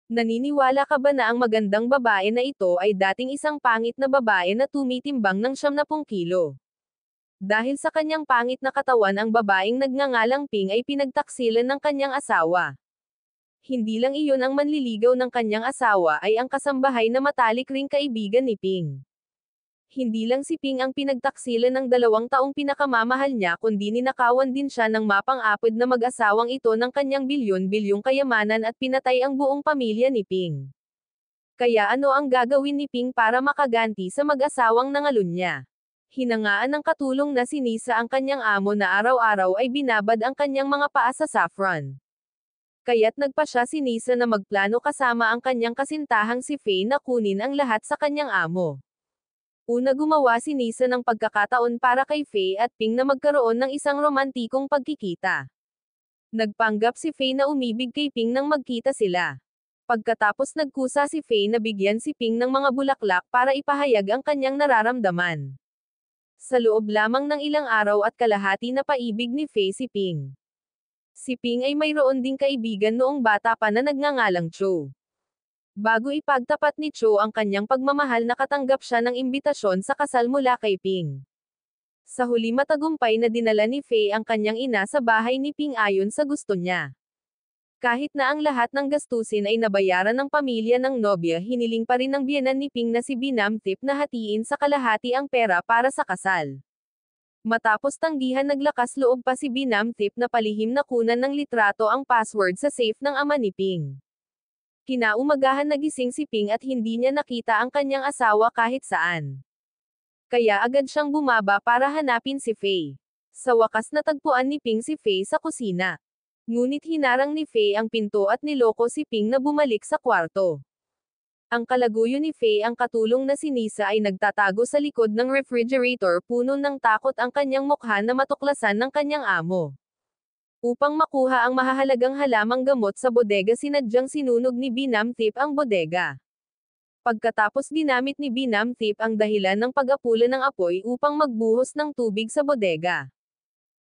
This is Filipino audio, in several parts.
Naniniwala ka ba na ang magandang babae na ito ay dating isang pangit na babae na tumitimbang ng 70 kilo? Dahil sa kanyang pangit na katawan ang babaeng nagngangalang Ping ay pinagtaksilan ng kanyang asawa. Hindi lang iyon ang manliligaw ng kanyang asawa ay ang kasambahay na matalik ring kaibigan ni Ping. Hindi lang si Ping ang pinagtaksilan ng 2 taong pinakamamahal niya kundi ninakawan din siya ng mapang-apod na mag-asawang ito ng kanyang bilyon-bilyong kayamanan at pinatay ang buong pamilya ni Ping. Kaya ano ang gagawin ni Ping para makaganti sa mag-asawang nangalun niya? Hinangaan ng katulong na si Nisa ang kanyang amo na araw-araw ay binabad ang kanyang mga paa sa saffron. Kaya't nagpa siya si Nisa na magplano kasama ang kanyang kasintahang si Faye na kunin ang lahat sa kanyang amo. Una gumawa si Nisa ng pagkakataon para kay Faye at Ping na magkaroon ng isang romantikong pagkikita. Nagpanggap si Faye na umibig kay Ping nang magkita sila. Pagkatapos nagkusa si Faye na bigyan si Ping ng mga bulaklak para ipahayag ang kanyang nararamdaman. Sa loob lamang ng ilang araw at kalahati na paibig ni Faye si Ping. Si Ping ay mayroon ding kaibigan noong bata pa na nagngangalang Cho. Bago ipagtapat ni Cho ang kanyang pagmamahal nakatanggap siya ng imbitasyon sa kasal mula kay Ping. Sa huli matagumpay na dinala ni Faye ang kanyang ina sa bahay ni Ping ayon sa gusto niya. Kahit na ang lahat ng gastusin ay nabayaran ng pamilya ng nobya hiniling pa rin ng biyenan ni Ping na si Binamtip na hatiin sa kalahati ang pera para sa kasal. Matapos tanggihan naglakas loob pa si Binamtip na palihim na kunan ng litrato ang password sa safe ng ama ni Ping. Kinaumagahan nagising si Ping at hindi niya nakita ang kanyang asawa kahit saan. Kaya agad siyang bumaba para hanapin si Faye. Sa wakas natagpuan ni Ping si Faye sa kusina. Ngunit hinarang ni Faye ang pinto at niloko si Ping na bumalik sa kwarto. Ang kalaguyo ni Faye ang katulong na si Nisa ay nagtatago sa likod ng refrigerator puno ng takot ang kanyang mukha na matuklasan ng kanyang amo. Upang makuha ang mahahalagang halamang gamot sa bodega sinadyang sinunog ni Binamtip ang bodega. Pagkatapos ginamit ni Binamtip ang dahilan ng pag-apula ng apoy upang magbuhos ng tubig sa bodega.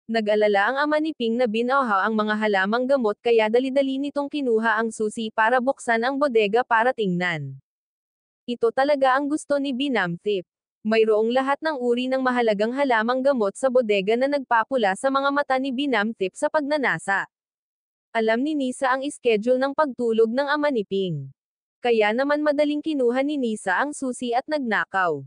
Nag-alala ang ama ni Ping na binauhaw ang mga halamang gamot kaya dali-dali nitong kinuha ang susi para buksan ang bodega para tingnan. Ito talaga ang gusto ni Binamtip. Mayroong lahat ng uri ng mahalagang halamang gamot sa bodega na nagpapula sa mga mata ni Binamtip sa pagnanasa. Alam ni Nisa ang schedule ng pagtulog ng ama ni Ping. Kaya naman madaling kinuha ni Nisa ang susi at nagnakaw.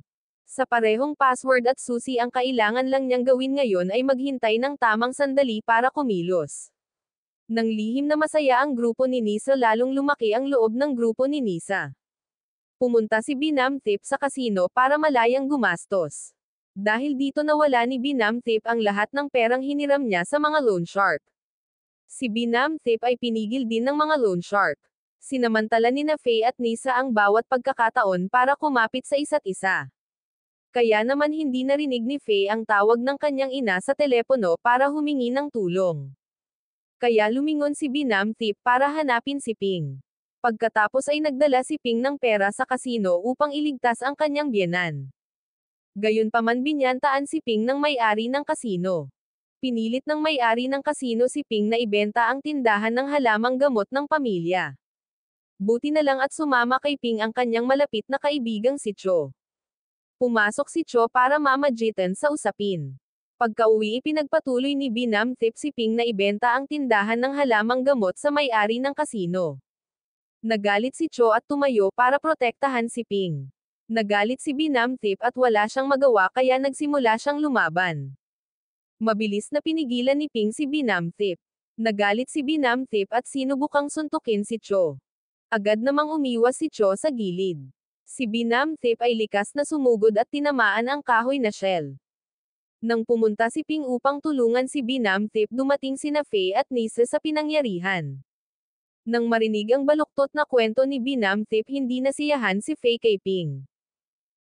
Sa parehong password at susi ang kailangan lang niyang gawin ngayon ay maghintay ng tamang sandali para kumilos. Nang lihim na masaya ang grupo ni Nisa lalong lumaki ang loob ng grupo ni Nisa. Pumunta si Binamtip sa kasino para malayang gumastos. Dahil dito nawala ni Binamtip ang lahat ng perang hiniram niya sa mga loan shark. Si Binamtip ay pinigil din ng mga loan shark. Sinamantala ni na Faye at Nisa ang bawat pagkakataon para kumapit sa isa't isa. Kaya naman hindi narinig ni Faye ang tawag ng kanyang ina sa telepono para humingi ng tulong. Kaya lumingon si Binamtip para hanapin si Ping. Pagkatapos ay nagdala si Ping ng pera sa kasino upang iligtas ang kanyang biyenan. Gayunpaman binyantaan si Ping ng may-ari ng kasino. Pinilit ng may-ari ng kasino si Ping na ibenta ang tindahan ng halamang gamot ng pamilya. Buti na lang at sumama kay Ping ang kanyang malapit na kaibigang si Cho. Pumasok si Cho para mamagitan sa usapin. Pagka-uwi ipinagpatuloy ni Binamtip si Ping na ibenta ang tindahan ng halamang gamot sa may-ari ng kasino. Nagalit si Cho at tumayo para protektahan si Ping. Nagalit si Binamtip at wala siyang magawa kaya nagsimula siyang lumaban. Mabilis na pinigilan ni Ping si Binamtip. Nagalit si Binamtip at sinubukang suntukin si Cho. Agad namang umiwas si Cho sa gilid. Si Binamtip ay likas na sumugod at tinamaan ang kahoy na shell. Nang pumunta si Ping upang tulungan si Binamtip dumating sina Faye at Nisa sa pinangyarihan. Nang marinig ang baluktot na kwento ni Binamtip hindi nasiyahan si Faye kay Ping.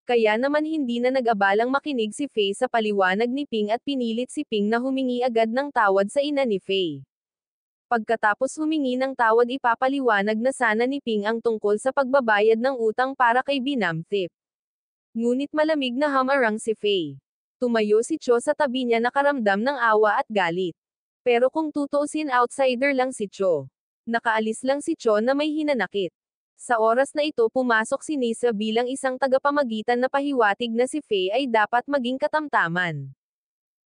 Kaya naman hindi na nag-abalang makinig si Faye sa paliwanag ni Ping at pinilit si Ping na humingi agad ng tawad sa ina ni Faye. Pagkatapos humingi ng tawad ipapaliwanag na sana ni Ping ang tungkol sa pagbabayad ng utang para kay Binamtip. Ngunit malamig na hamarang si Faye. Tumayo si Cho sa tabi niya nakaramdam ng awa at galit. Pero kung tutuusin outsider lang si Cho. Nakaalis lang si Cho na may hinanakit. Sa oras na ito pumasok si Nisa bilang isang tagapamagitan na pahiwatig na si Faye ay dapat maging katamtaman.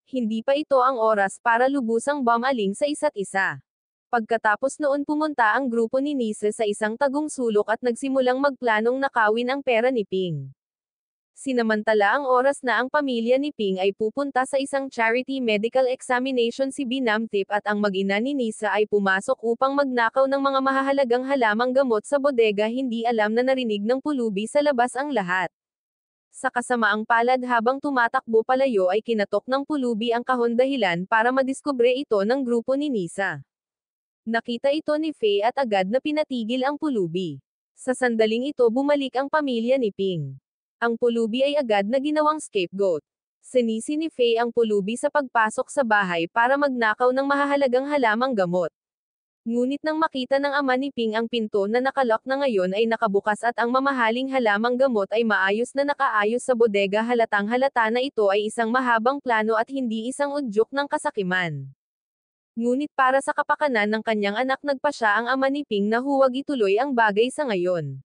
Hindi pa ito ang oras para lubusang bumaling sa isa't isa. Pagkatapos noon pumunta ang grupo ni Nisa sa isang tagong sulok at nagsimulang magplanong nakawin ang pera ni Ping. Sinamantala ang oras na ang pamilya ni Ping ay pupunta sa isang charity medical examination si Binamtip at ang mag-ina ni Nisa ay pumasok upang magnakaw ng mga mahahalagang halamang gamot sa bodega, hindi alam na narinig ng pulubi sa labas ang lahat. Sa kasamaang palad habang tumatakbo palayo ay kinatok ng pulubi ang kahon dahilan para madiskubre ito ng grupo ni Nisa. Nakita ito ni Faye at agad na pinatigil ang pulubi. Sa sandaling ito bumalik ang pamilya ni Ping. Ang pulubi ay agad na ginawang scapegoat. Sinisi ni Faye ang pulubi sa pagpasok sa bahay para magnakaw ng mahahalagang halamang gamot. Ngunit nang makita ng ama ni Ping ang pinto na nakalock na ngayon ay nakabukas at ang mamahaling halamang gamot ay maayos na nakaayos sa bodega, halatang halata na ito ay isang mahabang plano at hindi isang udyok ng kasakiman. Ngunit para sa kapakanan ng kanyang anak nagpa siya ang ama ni Ping na huwag ituloy ang bagay sa ngayon.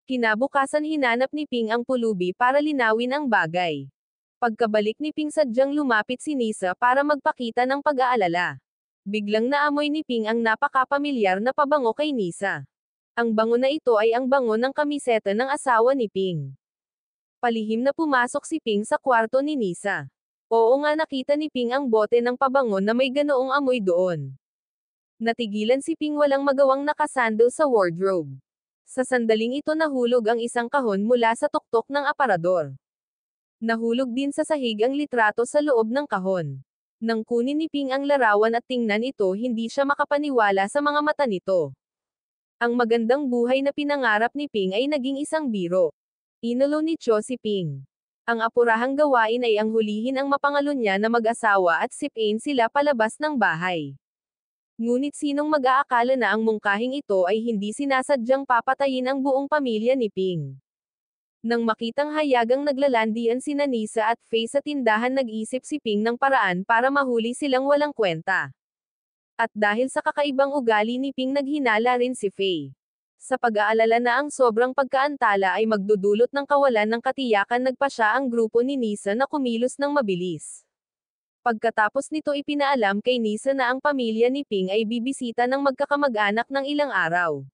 Kinabukasan hinanap ni Ping ang pulubi para linawin ang bagay. Pagkabalik ni Ping sadyang lumapit si Nisa para magpakita ng pag-aalala. Biglang naamoy ni Ping ang napakapamilyar na pabango kay Nisa. Ang bango na ito ay ang bango ng kamiseta ng asawa ni Ping. Palihim na pumasok si Ping sa kwarto ni Nisa. Oo nga, nakita ni Ping ang bote ng pabango na may ganoong amoy doon. Natigilan si Ping, walang magawang nakasandal sa wardrobe. Sa sandaling ito nahulog ang isang kahon mula sa tuktok ng aparador. Nahulog din sa sahig ang litrato sa loob ng kahon. Nang kunin ni Ping ang larawan at tingnan ito, hindi siya makapaniwala sa mga mata nito. Ang magandang buhay na pinangarap ni Ping ay naging isang biro. Inulo ni Cho si Ping. Ang apurahang gawain ay ang hulihin ang mapangalon niya na mag-asawa at sipain sila palabas ng bahay. Ngunit sinong mag-aakala na ang mungkahing ito ay hindi sinasadyang papatayin ang buong pamilya ni Ping. Nang makitang hayagang naglalandian sina Nisa at Faye sa tindahan, nag-isip si Ping ng paraan para mahuli silang walang kwenta. At dahil sa kakaibang ugali ni Ping naghinala rin si Faye. Sa pag-aalala na ang sobrang pagkaantala ay magdudulot ng kawalan ng katiyakan, nagpa siya ang grupo ni Nisa na kumilos ng mabilis. Pagkatapos nito ipinaalam kay Nisa na ang pamilya ni Ping ay bibisita ng magkakamag-anak ng ilang araw.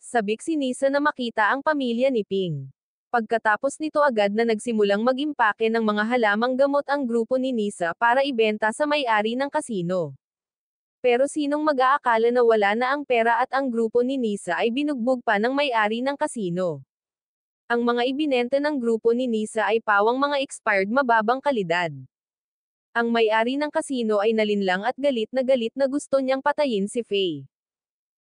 Sabik si Nisa na makita ang pamilya ni Ping. Pagkatapos nito agad na nagsimulang mag-impake ng mga halamang gamot ang grupo ni Nisa para ibenta sa may-ari ng kasino. Pero sinong mag-aakala na wala na ang pera at ang grupo ni Nisa ay binugbog pa ng may-ari ng kasino. Ang mga ibinenta ng grupo ni Nisa ay pawang mga expired, mababang kalidad. Ang may-ari ng kasino ay nalinlang at galit na gusto niyang patayin si Faye.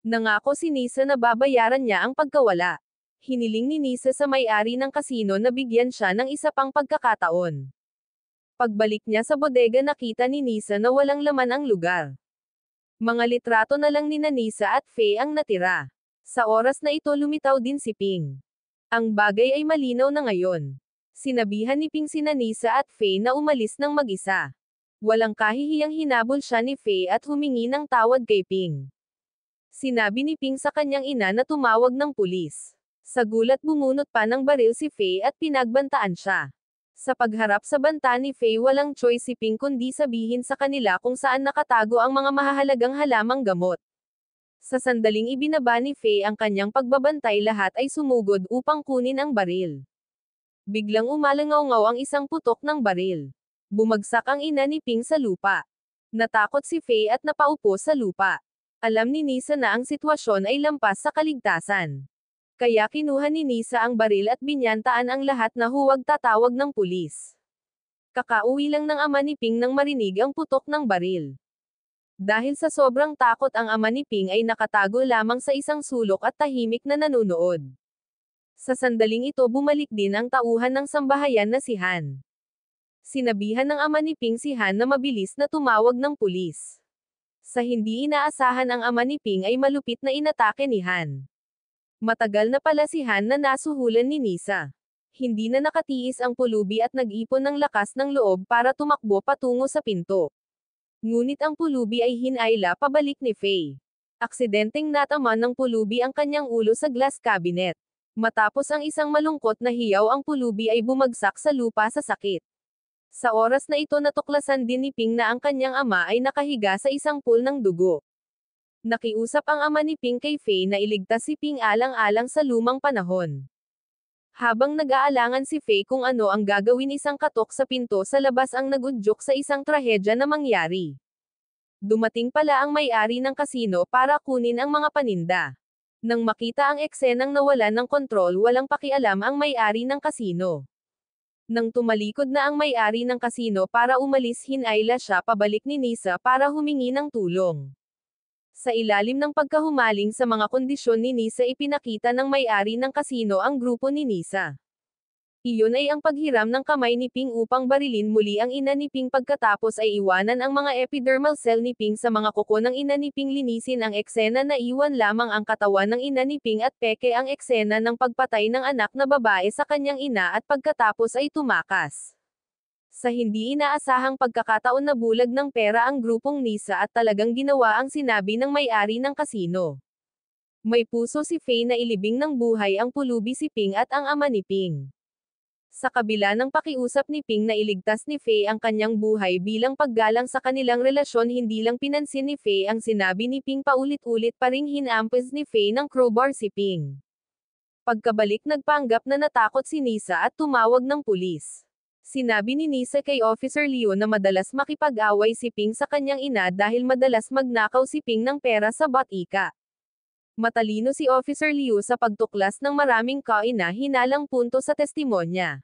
Nangako si Nisa na babayaran niya ang pagkawala. Hiniling ni Nisa sa may-ari ng kasino na bigyan siya ng isa pang pagkakataon. Pagbalik niya sa bodega nakita ni Nisa na walang laman ang lugar. Mga litrato na lang ni Nisa at Faye ang natira. Sa oras na ito lumitaw din si Ping. Ang bagay ay malinaw na ngayon. Sinabihan ni Ping sina Nisa at Faye na umalis ng mag-isa. Walang kahihiyang hinabol siya ni Faye at humingi ng tawad kay Ping. Sinabi ni Ping sa kanyang ina na tumawag ng pulis. Sa gulat bumunot pa ng baril si Faye at pinagbantaan siya. Sa pagharap sa banta ni Faye, walang choice si Ping kundi sabihin sa kanila kung saan nakatago ang mga mahahalagang halamang gamot. Sa sandaling ibinaba ni Faye ang kanyang pagbabantay, lahat ay sumugod upang kunin ang baril. Biglang umalangaw-ngaw ang isang putok ng baril. Bumagsak ang ina ni Ping sa lupa. Natakot si Faye at napaupo sa lupa. Alam ni Nisa na ang sitwasyon ay lampas sa kaligtasan. Kaya kinuha ni Nisa ang baril at binyantaan ang lahat na huwag tatawag ng pulis. Kakauwi lang ng ama ni Ping nang marinig ang putok ng baril. Dahil sa sobrang takot, ang ama ni Ping ay nakatago lamang sa isang sulok at tahimik na nanunood. Sa sandaling ito bumalik din ang tauhan ng sambahayan na si Han. Sinabihan ng ama ni Ping si Han na mabilis na tumawag ng pulis. Sa hindi inaasahan, ang ama ni Ping ay malupit na inatake ni Han. Matagal na pala si Han na nasuhulan ni Nisa. Hindi na nakatiis ang pulubi at nag-ipon ng lakas ng loob para tumakbo patungo sa pinto. Ngunit ang pulubi ay hinayla pabalik ni Faye. Aksidenteng nataman ng pulubi ang kanyang ulo sa glass cabinet. Matapos ang isang malungkot na hiyaw, ang pulubi ay bumagsak sa lupa sa sakit. Sa oras na ito, natuklasan din ni Ping na ang kanyang ama ay nakahiga sa isang pool ng dugo. Nakiusap ang ama ni Ping kay Faye na iligtas si Ping alang-alang sa lumang panahon. Habang nag-aalangan si Faye kung ano ang gagawin, isang katok sa pinto sa labas ang nagudyok sa isang trahedya na mangyari. Dumating pala ang may-ari ng kasino para kunin ang mga paninda. Nang makita ang eksenang nawalan ng kontrol, walang pakialam ang may-ari ng kasino. Nang tumalikod na ang may-ari ng kasino para umalis, hinayla siya pabalik ni Nisa para humingi ng tulong. Sa ilalim ng pagkahumaling sa mga kondisyon ni Nisa, ipinakita ng may-ari ng kasino ang grupo ni Nisa. Iyon ay ang paghiram ng kamay ni Ping upang barilin muli ang ina ni Ping, pagkatapos ay iwanan ang mga epidermal cell ni Ping sa mga kuko ng ina ni Ping. Linisin ang eksena na iwan lamang ang katawan ng ina ni Ping at peke ang eksena ng pagpatay ng anak na babae sa kanyang ina at pagkatapos ay tumakas. Sa hindi inaasahang pagkakataon, nabulag ng pera ang grupong Nisa at talagang ginawa ang sinabi ng may-ari ng kasino. May puso si Faye na ilibing ng buhay ang pulubi si Ping at ang ama ni Ping. Sa kabila ng pakiusap ni Ping na iligtas ni Faye ang kanyang buhay bilang paggalang sa kanilang relasyon, hindi lang pinansin ni Faye ang sinabi ni Ping, paulit-ulit pa ring hinampes ni Faye ng crowbar si Ping. Pagkabalik, nagpanggap na natakot si Nisa at tumawag ng pulis. Sinabi ni Nisa kay Officer Leo na madalas makipag-away si Ping sa kanyang ina dahil madalas magnakaw si Ping ng pera sa batika. Matalino si Officer Liu sa pagtuklas ng maraming kaina-hinalang punto sa testimonya.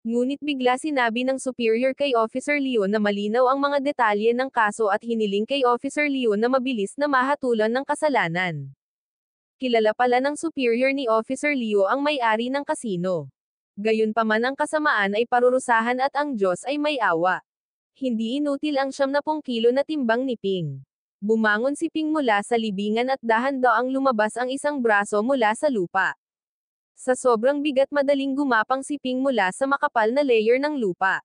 Ngunit bigla sinabi ng superior kay Officer Liu na malinaw ang mga detalye ng kaso at hiniling kay Officer Liu na mabilis na mahatulan ng kasalanan. Kilala pala ng superior ni Officer Liu ang may-ari ng kasino. Gayunpaman, ang kasamaan ay parurusahan at ang Diyos ay may awa. Hindi inutil ang 70 kilo na timbang ni Ping. Bumangon si Ping mula sa libingan at dahan-daang lumabas ang isang braso mula sa lupa. Sa sobrang bigat, madaling gumapang si Ping mula sa makapal na layer ng lupa.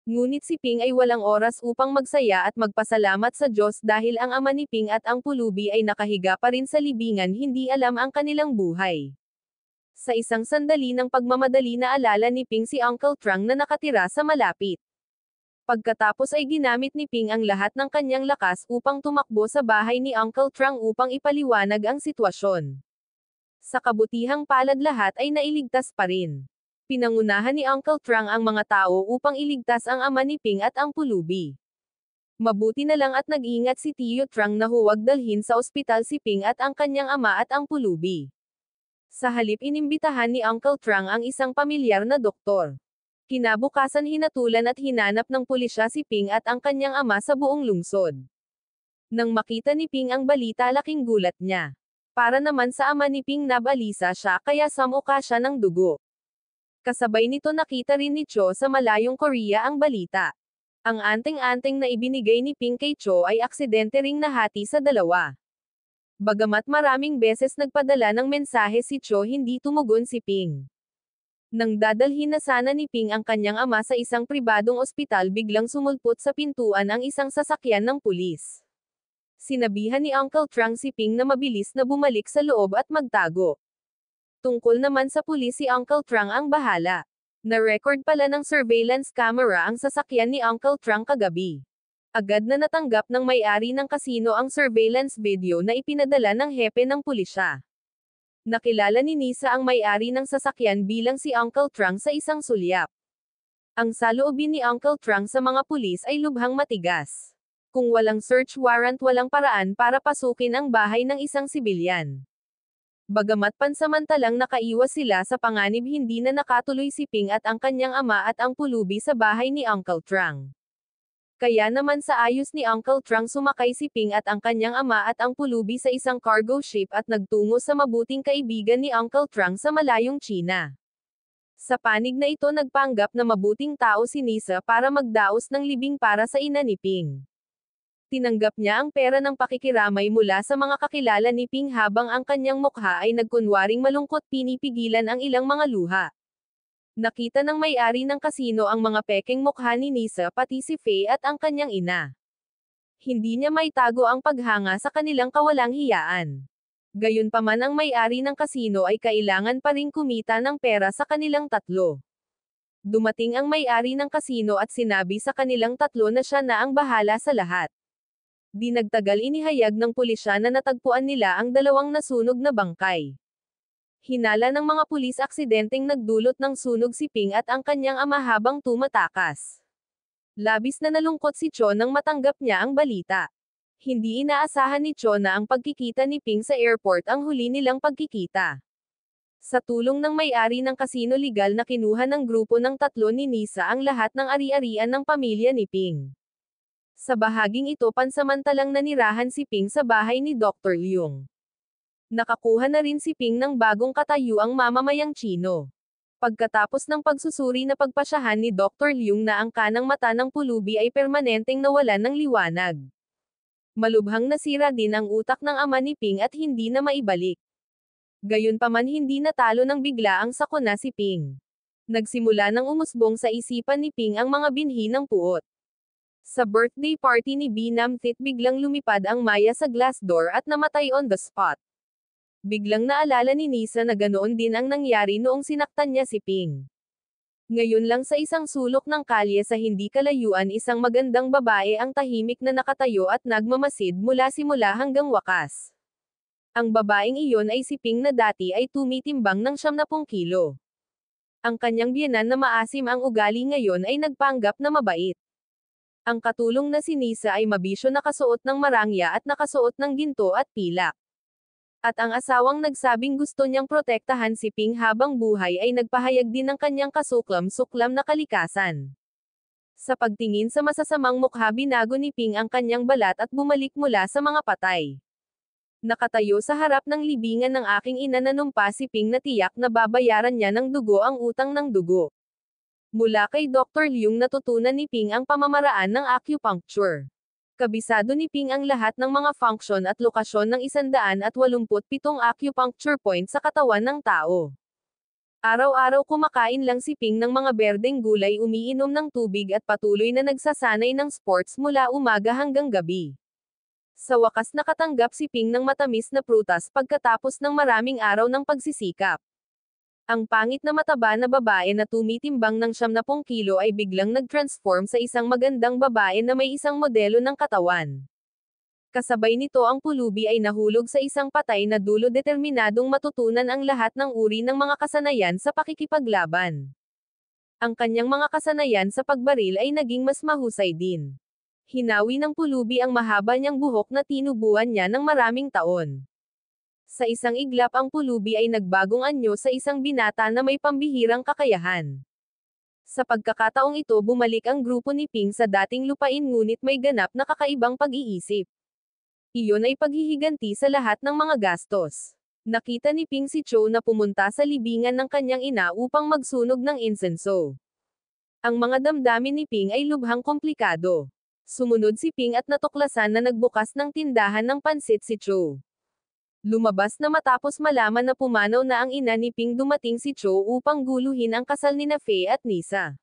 Ngunit si Ping ay walang oras upang magsaya at magpasalamat sa Diyos dahil ang ama ni Ping at ang pulubi ay nakahiga pa rin sa libingan, hindi alam ang kanilang buhay. Sa isang sandali ng pagmamadali, naalala ni Ping si Uncle Trang na nakatira sa malapit. Pagkatapos ay ginamit ni Ping ang lahat ng kanyang lakas upang tumakbo sa bahay ni Uncle Trang upang ipaliwanag ang sitwasyon. Sa kabutihang palad, lahat ay nailigtas pa rin. Pinangunahan ni Uncle Trang ang mga tao upang iligtas ang ama ni Ping at ang pulubi. Mabuti na lang at nag-ingat si Tio Trang na huwag dalhin sa ospital si Ping at ang kanyang ama at ang pulubi. Sa halip, inimbitahan ni Uncle Trang ang isang pamilyar na doktor. Kinabukasan, hinatulan at hinanap ng pulisya si Ping at ang kanyang ama sa buong lungsod. Nang makita ni Ping ang balita, laking gulat niya. Para naman sa ama ni Ping, nabalisa siya kaya samuka siya ng dugo. Kasabay nito, nakita rin ni Cho sa malayong Korea ang balita. Ang anting-anting na ibinigay ni Ping kay Cho ay aksidente ring nahati sa dalawa. Bagamat maraming beses nagpadala ng mensahe si Cho, hindi tumugon si Ping. Nang dadalhin na sana ni Ping ang kanyang ama sa isang pribadong ospital, biglang sumulpot sa pintuan ang isang sasakyan ng pulis. Sinabihan ni Uncle Trang si Ping na mabilis na bumalik sa loob at magtago. Tungkol naman sa pulis, si Uncle Trang ang bahala. Na-record pala ng surveillance camera ang sasakyan ni Uncle Trang kagabi. Agad na natanggap ng may-ari ng kasino ang surveillance video na ipinadala ng hepe ng pulisya. Nakilala ni Nisa ang may-ari ng sasakyan bilang si Uncle Trang sa isang sulyap. Ang saloobin ni Uncle Trang sa mga pulis ay lubhang matigas. Kung walang search warrant, walang paraan para pasukin ang bahay ng isang sibilyan. Bagamat pansamantalang nakaiwas sila sa panganib, hindi na nakatuloy si Ping at ang kanyang ama at ang pulubi sa bahay ni Uncle Trang. Kaya naman sa ayos ni Uncle Trang, sumakay si Ping at ang kanyang ama at ang pulubi sa isang cargo ship at nagtungo sa mabuting kaibigan ni Uncle Trang sa malayong China. Sa panig na ito, nagpanggap na mabuting tao si Nisa para magdaos ng libing para sa ina ni Ping. Tinanggap niya ang pera ng pakikiramay mula sa mga kakilala ni Ping habang ang kanyang mukha ay nagkunwaring malungkot, pinipigilan ang ilang mga luha. Nakita ng may-ari ng kasino ang mga pekeng mukha ni Nisa, pati si Faye at ang kanyang ina. Hindi niya maitago ang paghanga sa kanilang kawalang hiyaan. Gayunpaman ang may-ari ng kasino ay kailangan pa ring kumita ng pera sa kanilang tatlo. Dumating ang may-ari ng kasino at sinabi sa kanilang tatlo na siya na ang bahala sa lahat. Di nagtagal inihayag ng pulisya na natagpuan nila ang dalawang nasunog na bangkay. Hinala ng mga pulis aksidenteng nagdulot ng sunog si Ping at ang kanyang ama habang tumatakas. Labis na nalungkot si Cho nang matanggap niya ang balita. Hindi inaasahan ni Cho na ang pagkikita ni Ping sa airport ang huli nilang pagkikita. Sa tulong ng may-ari ng kasino legal na kinuha ng grupo ng tatlo ni Nisa ang lahat ng ari-arian ng pamilya ni Ping. Sa bahaging ito pansamantalang nanirahan si Ping sa bahay ni Dr. Leung. Nakakuha na rin si Ping ng bagong katayuang mamamayang Chino. Pagkatapos ng pagsusuri na pagpasyahan ni Dr. Leung na ang kanang mata ng pulubi ay permanenteng nawalan ng liwanag. Malubhang nasira din ang utak ng ama ni Ping at hindi na maibalik. Gayunpaman hindi natalo ng bigla ang sakuna si Ping. Nagsimula ng umusbong sa isipan ni Ping ang mga binhi ng puot. Sa birthday party ni Binamthit biglang lumipad ang Maya sa glass door at namatay on the spot. Biglang naalala ni Nisa na ganoon din ang nangyari noong sinaktan niya si Ping. Ngayon lang sa isang sulok ng kalye sa hindi kalayuan isang magandang babae ang tahimik na nakatayo at nagmamasid mula simula hanggang wakas. Ang babaeng iyon ay si Ping na dati ay tumitimbang ng 70 kilo. Ang kanyang biyenan na maasim ang ugali ngayon ay nagpanggap na mabait. Ang katulong na si Nisa ay mabisyo nakasuot ng marangya at nakasuot ng ginto at pilak. At ang asawang nagsabing gusto niyang protektahan si Ping habang buhay ay nagpahayag din ng kanyang kasuklam-suklam na kalikasan. Sa pagtingin sa masasamang mukha binago ni Ping ang kanyang balat at bumalik mula sa mga patay. Nakatayo sa harap ng libingan ng aking ina nanumpa si Ping na tiyak na babayaran niya ng dugo ang utang ng dugo. Mula kay Dr. Leung natutunan ni Ping ang pamamaraan ng acupuncture. Kabisado ni Ping ang lahat ng mga function at lokasyon ng 187 acupuncture point sa katawan ng tao. Araw-araw kumakain lang si Ping ng mga berdeng gulay umiinom ng tubig at patuloy na nagsasanay ng sports mula umaga hanggang gabi. Sa wakas nakatanggap si Ping ng matamis na prutas pagkatapos ng maraming araw ng pagsisikap. Ang pangit na mataba na babae na tumitimbang ng 70 kilo ay biglang nag-transform sa isang magandang babae na may isang modelo ng katawan. Kasabay nito ang pulubi ay nahulog sa isang patay na dulo determinadong matutunan ang lahat ng uri ng mga kasanayan sa pakikipaglaban. Ang kanyang mga kasanayan sa pagbaril ay naging mas mahusay din. Hinawi ng pulubi ang mahaba niyang buhok na tinubuan niya ng maraming taon. Sa isang iglap ang pulubi ay nagbagong anyo sa isang binata na may pambihirang kakayahan. Sa pagkakataong ito bumalik ang grupo ni Ping sa dating lupain ngunit may ganap na kakaibang pag-iisip. Iyon ay paghihiganti sa lahat ng mga gastos. Nakita ni Ping si Cho na pumunta sa libingan ng kanyang ina upang magsunog ng insenso. Ang mga damdamin ni Ping ay lubhang komplikado. Sumunod si Ping at natuklasan na nagbukas ng tindahan ng pansit si Cho. Lumabas na matapos malaman na pumanaw na ang ina ni Ping dumating si Cho upang guluhin ang kasal nina Faye at Nisa.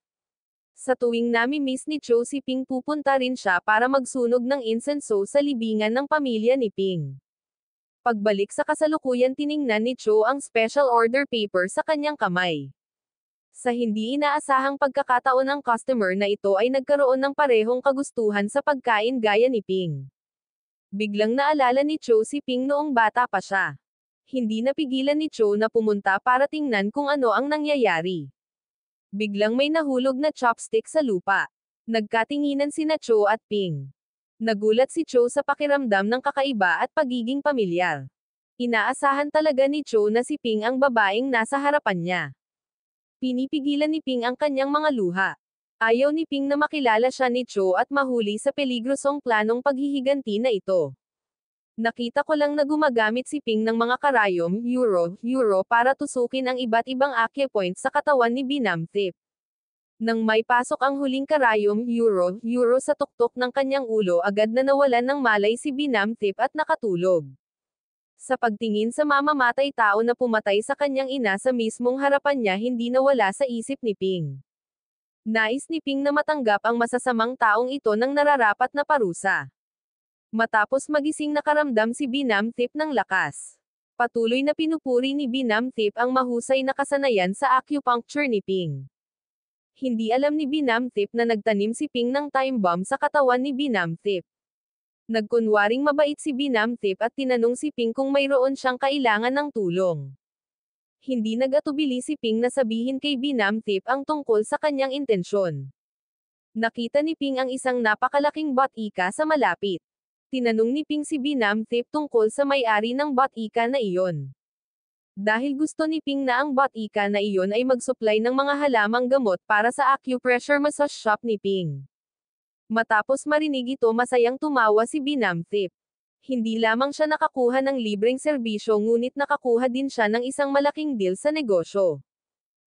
Sa tuwing nami-miss ni Cho si Ping pupunta rin siya para magsunog ng insenso sa libingan ng pamilya ni Ping. Pagbalik sa kasalukuyan tiningnan ni Cho ang special order paper sa kanyang kamay. Sa hindi inaasahang pagkakataon ang customer na ito ay nagkaroon ng parehong kagustuhan sa pagkain gaya ni Ping. Biglang naalala ni Cho si Ping noong bata pa siya. Hindi napigilan ni Cho na pumunta para tingnan kung ano ang nangyayari. Biglang may nahulog na chopstick sa lupa. Nagkatinginan sina Cho at Ping. Nagulat si Cho sa pakiramdam ng kakaiba at pagiging pamilyar. Inaasahan talaga ni Cho na si Ping ang babaeng nasa harapan niya. Pinipigilan ni Ping ang kanyang mga luha. Ayaw ni Ping na makilala siya ni Cho at mahuli sa peligrosong planong paghihiganti na ito. Nakita ko lang na gumagamit si Ping ng mga karayom, euro, para tusukin ang iba't ibang acupoint sa katawan ni Binamthip. Nang may pasok ang huling karayom, euro sa tuktok ng kanyang ulo agad na nawalan ng malay si Binamthip at nakatulog. Sa pagtingin sa mamamatay tao na pumatay sa kanyang ina sa mismong harapan niya hindi nawala sa isip ni Ping. Nais ni Ping na matanggap ang masasamang taong ito ng nararapat na parusa. Matapos magising nakaramdam si Binamthip ng lakas. Patuloy na pinupuri ni Binamthip ang mahusay na kasanayan sa acupuncture ni Ping. Hindi alam ni Binamthip na nagtanim si Ping ng time bomb sa katawan ni Binamthip. Nagkunwaring mabait si Binamthip at tinanong si Ping kung mayroon siyang kailangan ng tulong. Hindi nag-atubili si Ping na sabihin kay Binamthip ang tungkol sa kanyang intensyon. Nakita ni Ping ang isang napakalaking batika sa malapit. Tinanong ni Ping si Binamthip tungkol sa may-ari ng batika na iyon. Dahil gusto ni Ping na ang batika na iyon ay mag-supply ng mga halamang gamot para sa acupressure massage shop ni Ping. Matapos marinig ito masayang tumawa si Binamthip. Hindi lamang siya nakakuha ng libreng serbisyo ngunit nakakuha din siya ng isang malaking deal sa negosyo.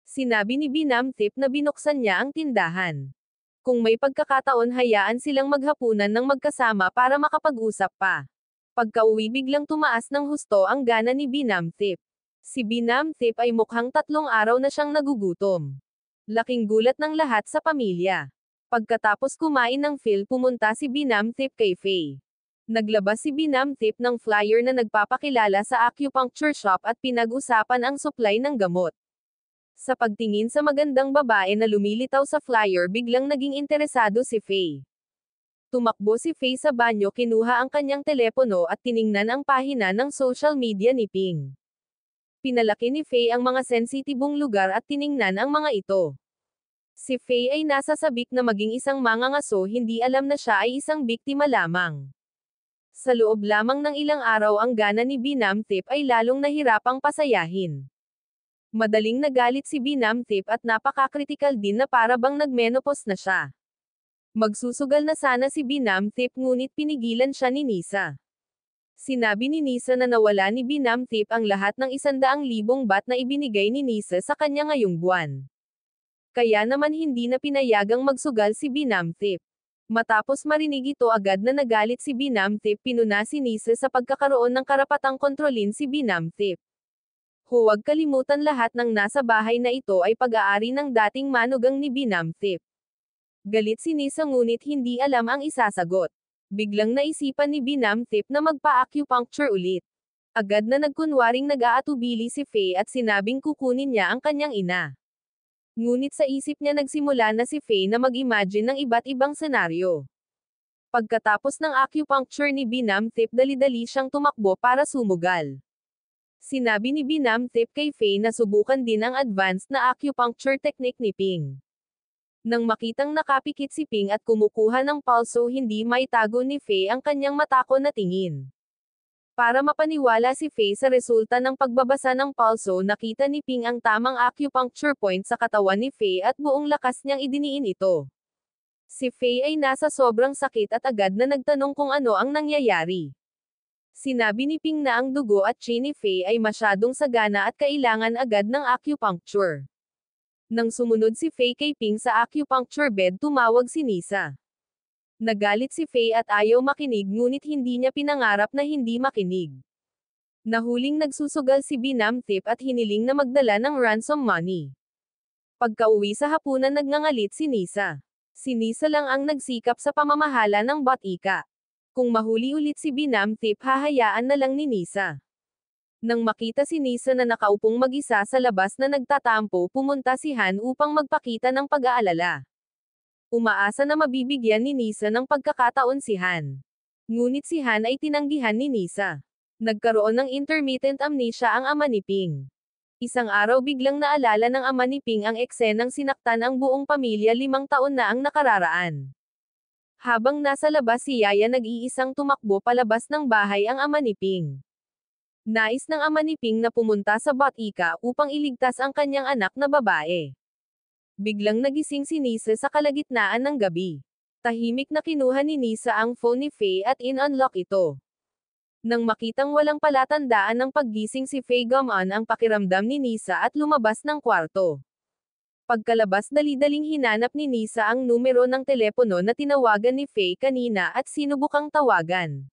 Sinabi ni Binamthip na binuksan niya ang tindahan. Kung may pagkakataon hayaan silang maghapunan ng magkasama para makapag-usap pa. Pagka-uwi biglang tumaas ng husto ang gana ni Binamthip. Si Binamthip ay mukhang 3 araw na siyang nagugutom. Laking gulat ng lahat sa pamilya. Pagkatapos kumain ng fill pumunta si Binamthip kay Faye. Naglabas si Binamthip ng flyer na nagpapakilala sa acupuncture shop at pinag-usapan ang supply ng gamot. Sa pagtingin sa magandang babae na lumilitaw sa flyer biglang naging interesado si Faye. Tumakbo si Faye sa banyo kinuha ang kanyang telepono at tiningnan ang pahina ng social media ni Ping. Pinalaki ni Faye ang mga sensitibong lugar at tiningnan ang mga ito. Si Faye ay nasa sabik na maging isang mangangaso hindi alam na siya ay isang biktima lamang. Sa loob lamang ng ilang araw ang gana ni Binamthip ay lalong nahirapang pasayahin. Madaling nagalit si Binamthip at napaka-critical din na para bang nagmenopause na siya. Magsusugal na sana si Binamthip ngunit pinigilan siya ni Nisa. Sinabi ni Nisa na nawala ni Binamthip ang lahat ng 100,000 baht na ibinigay ni Nisa sa kanya ngayong buwan. Kaya naman hindi na pinayagang magsugal si Binamthip. Matapos marinig ito agad na nagalit si Binamthip pinuna si Nisa sa pagkakaroon ng karapatang kontrolin si Binamthip. Huwag kalimutan lahat ng nasa bahay na ito ay pag-aari ng dating manugang ni Binamthip. Galit si Nisa ngunit hindi alam ang isasagot. Biglang naisipan ni Binamthip na magpa-acupuncture ulit. Agad na nagkunwaring nag-aatubili si Faye at sinabing kukunin niya ang kanyang ina. Ngunit sa isip niya nagsimula na si Faye na mag-imagine ng iba't ibang senaryo. Pagkatapos ng acupuncture ni Binamthip dali-dali siyang tumakbo para sumugal. Sinabi ni Binamthip kay Faye na subukan din ang advanced na acupuncture technique ni Ping. Nang makitang nakapikit si Ping at kumukuha ng pulso hindi maitago ni Faye ang kanyang matako na tingin. Para mapaniwala si Faye sa resulta ng pagbabasa ng pulso nakita ni Ping ang tamang acupuncture point sa katawan ni Faye at buong lakas niyang idiniin ito. Si Faye ay nasa sobrang sakit at agad na nagtanong kung ano ang nangyayari. Sinabi ni Ping na ang dugo at chi ni Faye ay masyadong sagana at kailangan agad ng acupuncture. Nang sumunod si Faye kay Ping sa acupuncture bed tumawag si Nisa. Nagalit si Faye at ayaw makinig ngunit hindi niya pinangarap na hindi makinig. Nahuling nagsusugal si Binamthip at hiniling na magdala ng ransom money. Pagka-uwi sa hapunan nagngangalit si Nisa. Si Nisa lang ang nagsikap sa pamamahala ng batika. Kung mahuli ulit si Binamthip hahayaan na lang ni Nisa. Nang makita si Nisa na nakaupong mag-isa sa labas na nagtatampo pumunta si Han upang magpakita ng pag-aalala. Umaasa na mabibigyan ni Nisa ng pagkakataon si Han. Ngunit si Han ay tinanggihan ni Nisa. Nagkaroon ng intermittent amnesia ang ama ni Ping. Isang araw biglang naalala ng ama ni Ping ang eksenang sinaktan ang buong pamilya 5 taon na ang nakararaan. Habang nasa labas si Yaya nag-iisang tumakbo palabas ng bahay ang ama ni Ping. Nais ng ama ni Ping na pumunta sa batika upang iligtas ang kanyang anak na babae. Biglang nagising si Nisa sa kalagitnaan ng gabi. Tahimik na kinuha ni Nisa ang phone ni Faye at in-unlock ito. Nang makitang walang palatandaan ng paggising si Faye gumaan ang pakiramdam ni Nisa at lumabas ng kwarto. Pagkalabas dali-daling hinanap ni Nisa ang numero ng telepono na tinawagan ni Faye kanina at sinubukang tawagan.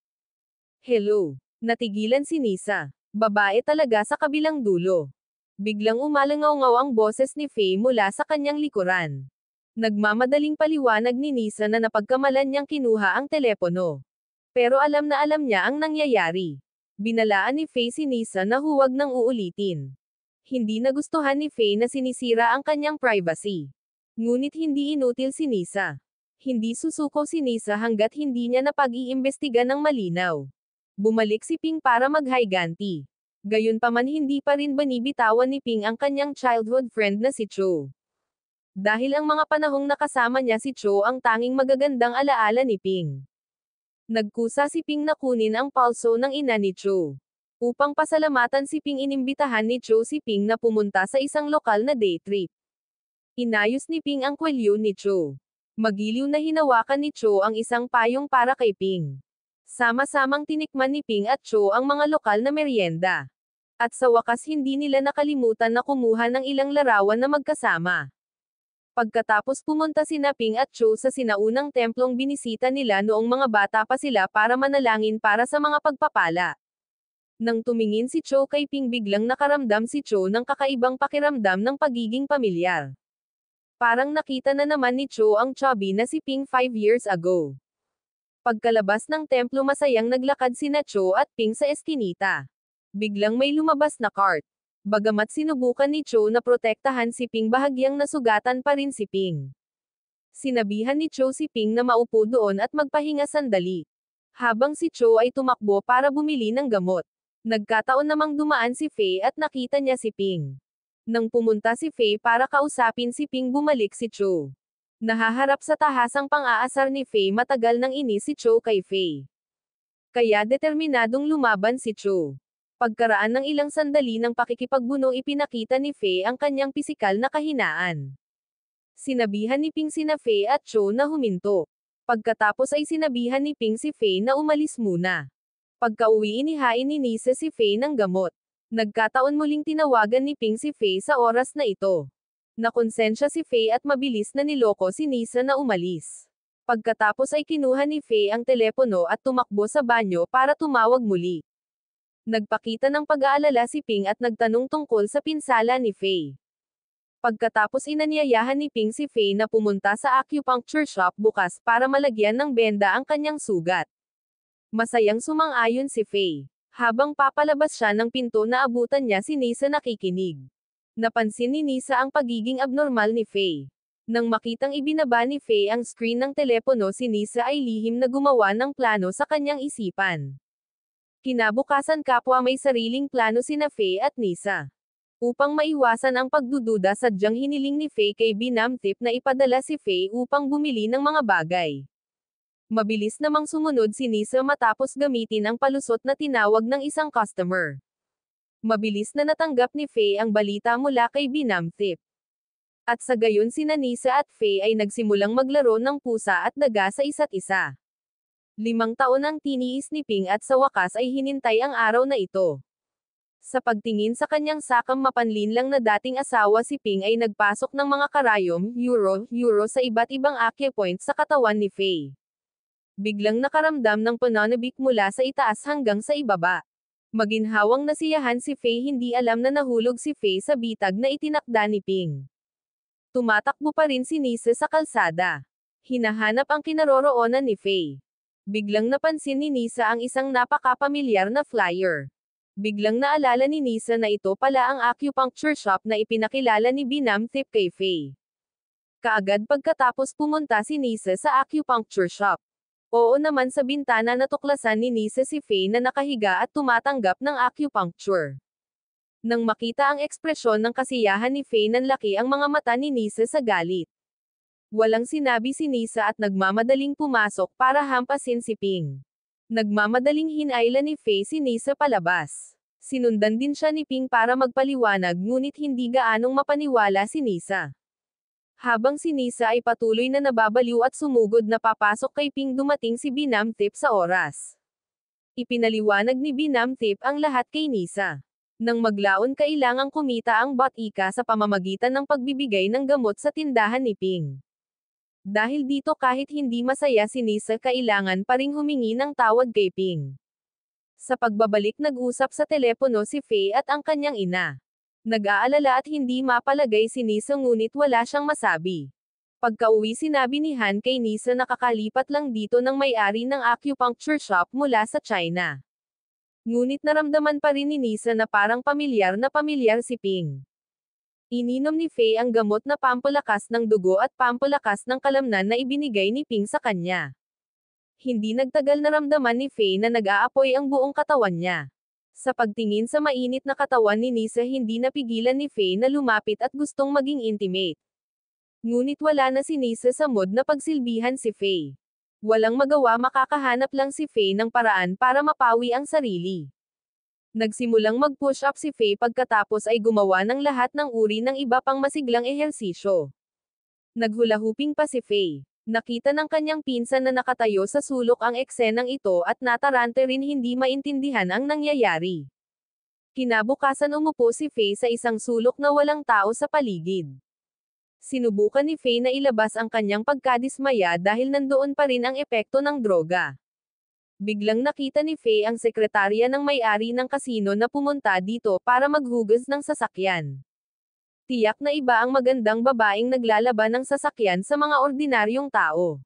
Hello. Natigilan si Nisa. Babae talaga sa kabilang dulo. Biglang umalangaw-ngaw ang boses ni Faye mula sa kanyang likuran. Nagmamadaling paliwanag ni Nisa na napagkamalan niyang kinuha ang telepono. Pero alam na alam niya ang nangyayari. Binalaan ni Faye si Nisa na huwag nang uulitin. Hindi nagustuhan ni Faye na sinisira ang kanyang privacy. Ngunit hindi inutil si Nisa. Hindi susuko si Nisa hanggat hindi niya napag-iimbestiga ng malinaw. Bumalik si Ping para maghiganti. Gayunpaman hindi pa rin binibitawan ni Ping ang kanyang childhood friend na si Cho. Dahil ang mga panahong nakasama niya si Cho ang tanging magagandang alaala ni Ping. Nagkusa si Ping na kunin ang palso ng ina ni Cho. Upang pasalamatan si Ping, inimbitahan ni Cho si Ping na pumunta sa isang lokal na day trip. Inayos ni Ping ang kwelyo ni Cho. Magiliw na hinawakan ni Cho ang isang payong para kay Ping. Sama-samang tinikman ni Ping at Cho ang mga lokal na merienda. At sa wakas hindi nila nakalimutan na kumuha ng ilang larawan na magkasama. Pagkatapos pumunta sina Ping at Cho sa sinaunang templong binisita nila noong mga bata pa sila para manalangin para sa mga pagpapala. Nang tumingin si Cho kay Ping, biglang nakaramdam si Cho ng kakaibang pakiramdam ng pagiging pamilyar. Parang nakita na naman ni Cho ang chubby na si Ping 5 years ago. Pagkalabas ng templo, masayang naglakad sina Cho at Ping sa eskinita. Biglang may lumabas na cart. Bagamat sinubukan ni Cho na protektahan si Ping, bahagyang nasugatan pa rin si Ping. Sinabihan ni Cho si Ping na maupo doon at magpahinga sandali. Habang si Cho ay tumakbo para bumili ng gamot. Nagkataon namang dumaan si Faye at nakita niya si Ping. Nang pumunta si Faye para kausapin si Ping, bumalik si Cho. Nahaharap sa tahasang pang-aasar ni Faye, matagal nang inis si Cho kay Faye. Kaya determinadong lumaban si Cho. Pagkaraan ng ilang sandali ng pakikipagbuno, ipinakita ni Faye ang kanyang pisikal na kahinaan. Sinabihan ni Ping sina Faye at Cho na huminto. Pagkatapos ay sinabihan ni Ping si Faye na umalis muna. Pagka-uwi, inihain ni Nisa si Faye ng gamot. Nagkataon muling tinawagan ni Ping si Faye sa oras na ito. Nakonsensya si Faye at mabilis na niloko si Nisa na umalis. Pagkatapos ay kinuha ni Faye ang telepono at tumakbo sa banyo para tumawag muli. Nagpakita ng pag-aalala si Ping at nagtanong tungkol sa pinsala ni Faye. Pagkatapos inanyayahan ni Ping si Faye na pumunta sa acupuncture shop bukas para malagyan ng benda ang kanyang sugat. Masayang sumang-ayon si Faye. Habang papalabas siya ng pinto, naabutan niya si Nisa nakikinig. Napansin ni Nisa ang pagiging abnormal ni Faye. Nang makitang ibinaba ni Faye ang screen ng telepono, si Nisa ay lihim na gumawa ng plano sa kanyang isipan. Kinabukasan, kapwa may sariling plano sina Faye at Nisa. Upang maiwasan ang pagdududa, sadyang hiniling ni Faye kay Binamtip na ipadala si Faye upang bumili ng mga bagay. Mabilis namang sumunod si Nisa matapos gamitin ang palusot na tinawag ng isang customer. Mabilis na natanggap ni Faye ang balita mula kay Binamtip. At sa gayon, sina Nisa at Faye ay nagsimulang maglaro ng pusa at daga sa isa't isa. 5 taon ang tiniis ni Ping at sa wakas ay hinintay ang araw na ito. Sa pagtingin sa kanyang sakam, mapanlinlang na dating asawa, si Ping ay nagpasok ng mga karayom, euro sa iba't ibang acupoint sa katawan ni Faye. Biglang nakaramdam ng pananabik mula sa itaas hanggang sa ibaba. Maginhawang nasiyahan si Faye, hindi alam na nahulog si Faye sa bitag na itinakda ni Ping. Tumatakbo pa rin si Nisa sa kalsada. Hinahanap ang kinaroroonan ni Faye. Biglang napansin ni Nisa ang isang napakapamilyar na flyer. Biglang naalala ni Nisa na ito pala ang acupuncture shop na ipinakilala ni Binamtip kay Faye. Kaagad pagkatapos pumunta si Nisa sa acupuncture shop. Oo naman, sa bintana natuklasan ni Nisa si Faye na nakahiga at tumatanggap ng acupuncture. Nang makita ang ekspresyon ng kasiyahan ni Faye, nanlaki ang mga mata ni Nisa sa galit. Walang sinabi si Nisa at nagmamadaling pumasok para hampasin si Ping. Nagmamadaling hinayla ni Faye si Nisa palabas. Sinundan din siya ni Ping para magpaliwanag, ngunit hindi gaanong mapaniwala si Nisa. Habang si Nisa ay patuloy na nababaliw at sumugod na papasok kay Ping, dumating si Binamtip sa oras. Ipinaliwanag ni Binamtip ang lahat kay Nisa. Nang maglaon, kailangang kumita ang bot-ika sa pamamagitan ng pagbibigay ng gamot sa tindahan ni Ping. Dahil dito, kahit hindi masaya si Nisa, kailangan pa ring humingi ng tawad kay Ping. Sa pagbabalik, nag-usap sa telepono si Faye at ang kanyang ina. Nag-aalala at hindi mapalagay si Nisa, ngunit wala siyang masabi. Pagka-uwi sinabi ni Han kay Nisa na kakalipat lang dito ng may-ari ng acupuncture shop mula sa China. Ngunit naramdaman pa rin ni Nisa na parang pamilyar si Ping. Ininom ni Faye ang gamot na pampalakas ng dugo at pampalakas ng kalamnan na ibinigay ni Ping sa kanya. Hindi nagtagal naramdaman ni Faye na nag-aapoy ang buong katawan niya. Sa pagtingin sa mainit na katawan ni Nisa hindi napigilan ni Faye na lumapit at gustong maging intimate. Ngunit wala na si Nisa sa mood na pagsilbihan si Faye. Walang magawa makakahanap lang si Faye ng paraan para mapawi ang sarili. Nagsimulang mag-push up si Faye pagkatapos ay gumawa ng lahat ng uri ng iba pang masiglang ehersisyo. Naghula-huping pa si Faye. Nakita ng kanyang pinsan na nakatayo sa sulok ang eksenang ito at natarante rin hindi maintindihan ang nangyayari. Kinabukasan umupo si Faye sa isang sulok na walang tao sa paligid. Sinubukan ni Faye na ilabas ang kanyang pagkadismaya dahil nandoon pa rin ang epekto ng droga. Biglang nakita ni Faye ang sekretarya ng may-ari ng kasino na pumunta dito para maghugas ng sasakyan. Tiyak na iba ang magandang babaeng naglalaban ng sasakyan sa mga ordinaryong tao.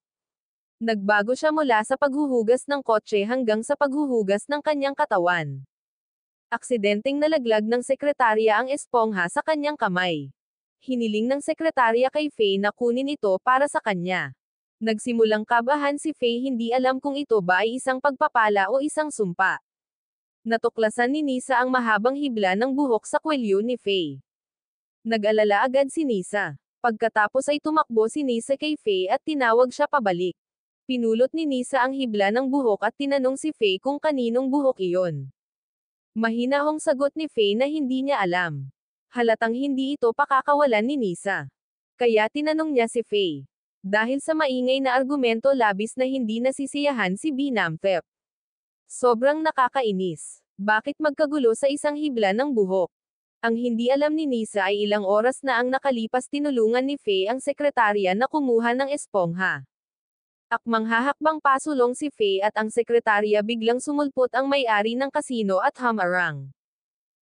Nagbago siya mula sa paghuhugas ng kotse hanggang sa paghuhugas ng kanyang katawan. Aksidenteng nalaglag ng sekretarya ang espongha sa kanyang kamay. Hiniling ng sekretarya kay Faye na kunin ito para sa kanya. Nagsimulang kabahan si Faye hindi alam kung ito ba ay isang pagpapala o isang sumpa. Natuklasan ni Nisa ang mahabang hibla ng buhok sa kwelyo ni Faye. Nag-alala agad si Nisa. Pagkatapos ay tumakbo si Nisa kay Faye at tinawag siya pabalik. Pinulot ni Nisa ang hibla ng buhok at tinanong si Faye kung kaninong buhok iyon. Mahinahong sagot ni Faye na hindi niya alam. Halatang hindi ito pakakawalan ni Nisa. Kaya tinanong niya si Faye. Dahil sa maingay na argumento labis na hindi nasisiyahan si Binamthep. Sobrang nakakainis. Bakit magkagulo sa isang hibla ng buhok? Ang hindi alam ni Nisa ay ilang oras na ang nakalipas tinulungan ni Faye ang sekretarya na kumuha ng espongha. Akmang hahakbang pasulong si Faye at ang sekretarya biglang sumulpot ang may-ari ng kasino at hamarang.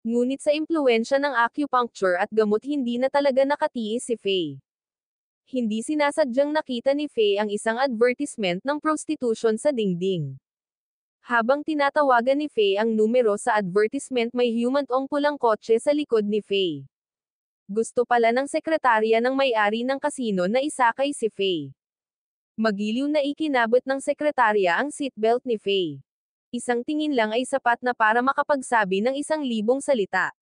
Ngunit sa impluwensya ng acupuncture at gamot hindi na talaga nakatiis si Faye. Hindi sinasadyang nakita ni Faye ang isang advertisement ng prostitution sa dingding. Habang tinatawagan ni Faye ang numero sa advertisement may humantong pulang kotse sa likod ni Faye. Gusto pala ng sekretarya ng may-ari ng kasino na isakay si Faye. Magiliw na ikinabot ng sekretarya ang seatbelt ni Faye. Isang tingin lang ay sapat na para makapagsabi ng 1,000 salita.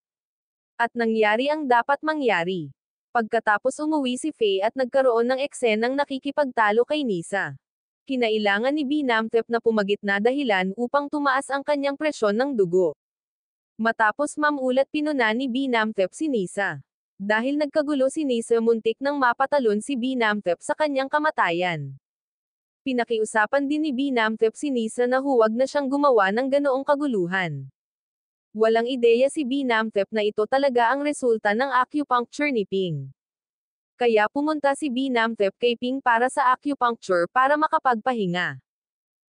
At nangyari ang dapat mangyari. Pagkatapos umuwi si Faye at nagkaroon ng eksenang nakikipagtalo kay Nisa. Kinailangan ni Binamthep na pumagitna dahilan upang tumaas ang kanyang presyon ng dugo. Matapos mamulat pinuna ni Binamthep si Nisa. Dahil nagkagulo si Nisa muntik nang mapatalon si Binamthep sa kanyang kamatayan. Pinakiusapan din ni Binamthep si Nisa na huwag na siyang gumawa ng ganoong kaguluhan. Walang ideya si Binamthep na ito talaga ang resulta ng acupuncture ni Ping. Kaya pumunta si Binamthep kay Ping para sa acupuncture para makapagpahinga.